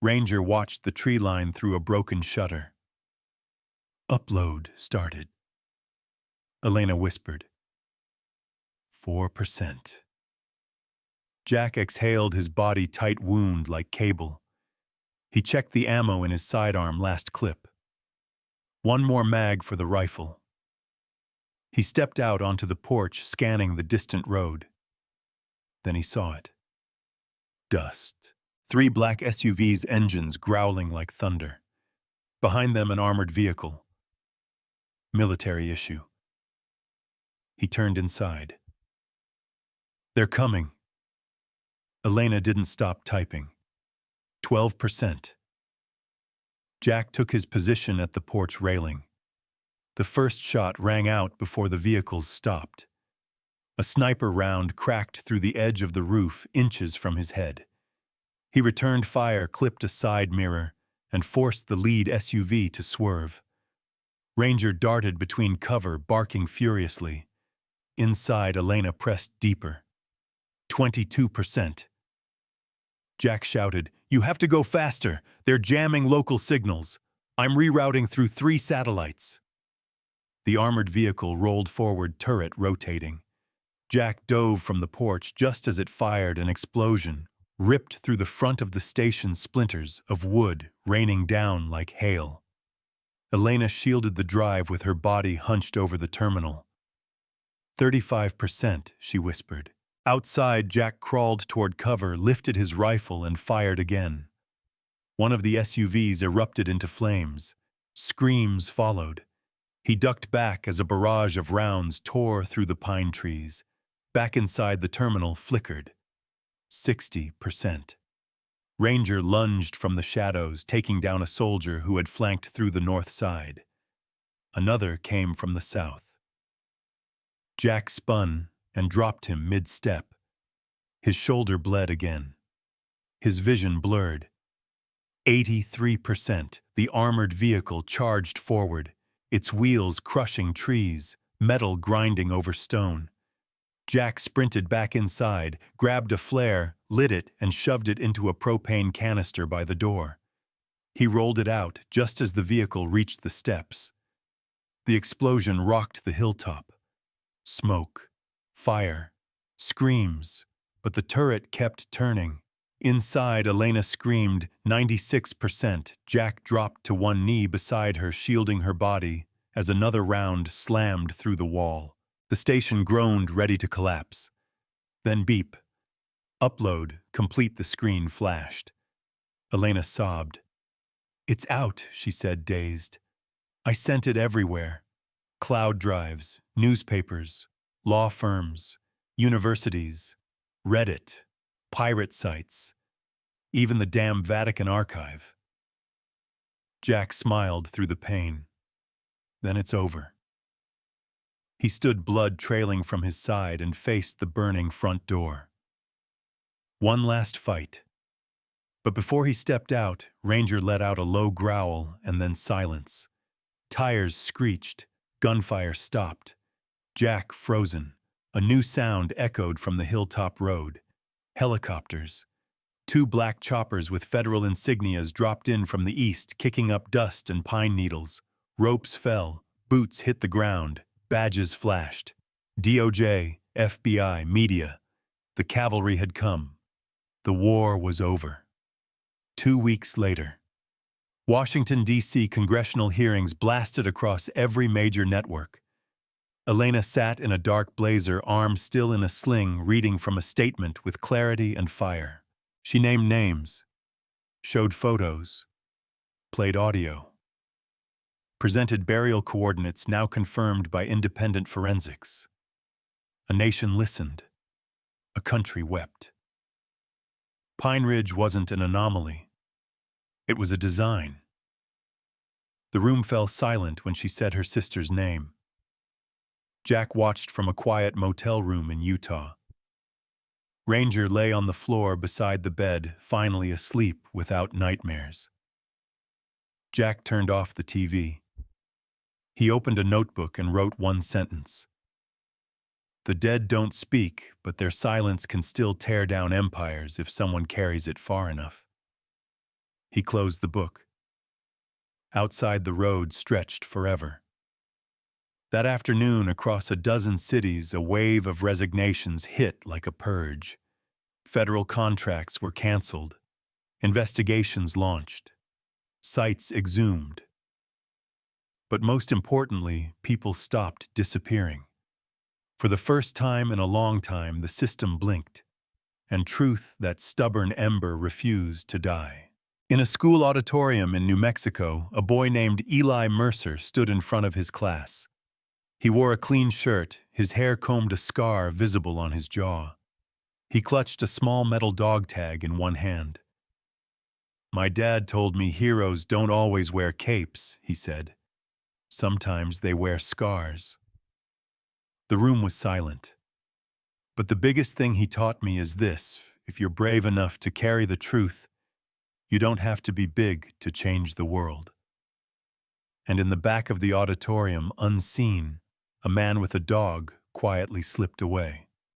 Ranger watched the tree line through a broken shutter. Upload started. Elena whispered. 4%. Jack exhaled, his body tight wound like cable. He checked the ammo in his sidearm, last clip. One more mag for the rifle. He stepped out onto the porch, scanning the distant road. Then he saw it. Dust. 3 black SUVs, engines growling like thunder. Behind them, an armored vehicle. Military issue. He turned inside. They're coming. Elena didn't stop typing. 12%. Jack took his position at the porch railing. The first shot rang out before the vehicles stopped. A sniper round cracked through the edge of the roof, inches from his head. He returned fire, clipped a side mirror, and forced the lead SUV to swerve. Ranger darted between cover, barking furiously. Inside, Elena pressed deeper. 22%. Jack shouted, "You have to go faster. They're jamming local signals. I'm rerouting through 3 satellites." The armored vehicle rolled forward, turret rotating. Jack dove from the porch just as it fired. An explosion ripped through the front of the station, splinters of wood raining down like hail. Elena shielded the drive with her body hunched over the terminal. 35%, she whispered. Outside, Jack crawled toward cover, lifted his rifle, and fired again. One of the SUVs erupted into flames. Screams followed. He ducked back as a barrage of rounds tore through the pine trees. Back inside, the terminal flickered. 60%. Ranger lunged from the shadows, taking down a soldier who had flanked through the north side. Another came from the south. Jack spun and dropped him mid-step. His shoulder bled again. His vision blurred. 83%. The armored vehicle charged forward, its wheels crushing trees, metal grinding over stone. Jack sprinted back inside, grabbed a flare, lit it, and shoved it into a propane canister by the door. He rolled it out just as the vehicle reached the steps. The explosion rocked the hilltop. Smoke, fire, screams, but the turret kept turning. Inside, Elena screamed, 96%. Jack dropped to one knee beside her, shielding her body, as another round slammed through the wall. The station groaned, ready to collapse. Then beep. Upload, complete, the screen flashed. Elena sobbed. "It's out," she said, dazed. "I sent it everywhere. Cloud drives, newspapers, law firms, universities, Reddit, pirate sites, even the damn Vatican archive." Jack smiled through the pain. Then it's over. He stood, blood trailing from his side, and faced the burning front door. One last fight. But before he stepped out, Ranger let out a low growl and then silence. Tires screeched. Gunfire stopped. Jack frozen. A new sound echoed from the hilltop road. Helicopters. 2 black choppers with federal insignias dropped in from the east, kicking up dust and pine needles. Ropes fell. Boots hit the ground. Badges flashed. DOJ, FBI, media. The cavalry had come. The war was over. 2 weeks later. Washington, D.C. congressional hearings blasted across every major network. Elena sat in a dark blazer, arm still in a sling, reading from a statement with clarity and fire. She named names, showed photos, played audio, presented burial coordinates now confirmed by independent forensics. A nation listened. A country wept. Pine Ridge wasn't an anomaly. It was a design. The room fell silent when she said her sister's name. Jack watched from a quiet motel room in Utah. Ranger lay on the floor beside the bed, finally asleep without nightmares. Jack turned off the TV. He opened a notebook and wrote one sentence. The dead don't speak, but their silence can still tear down empires if someone carries it far enough. He closed the book. Outside, the road stretched forever. That afternoon, across a dozen cities, a wave of resignations hit like a purge. Federal contracts were canceled. Investigations launched. Sites exhumed. But most importantly, people stopped disappearing. For the first time in a long time, the system blinked, and truth, that stubborn ember, refused to die. In a school auditorium in New Mexico, a boy named Eli Mercer stood in front of his class. He wore a clean shirt, his hair combed, a scar visible on his jaw. He clutched a small metal dog tag in one hand. "My dad told me heroes don't always wear capes," he said. "Sometimes they wear scars." The room was silent. But the biggest thing he taught me is this: if you're brave enough to carry the truth, you don't have to be big to change the world. And in the back of the auditorium, unseen, a man with a dog quietly slipped away.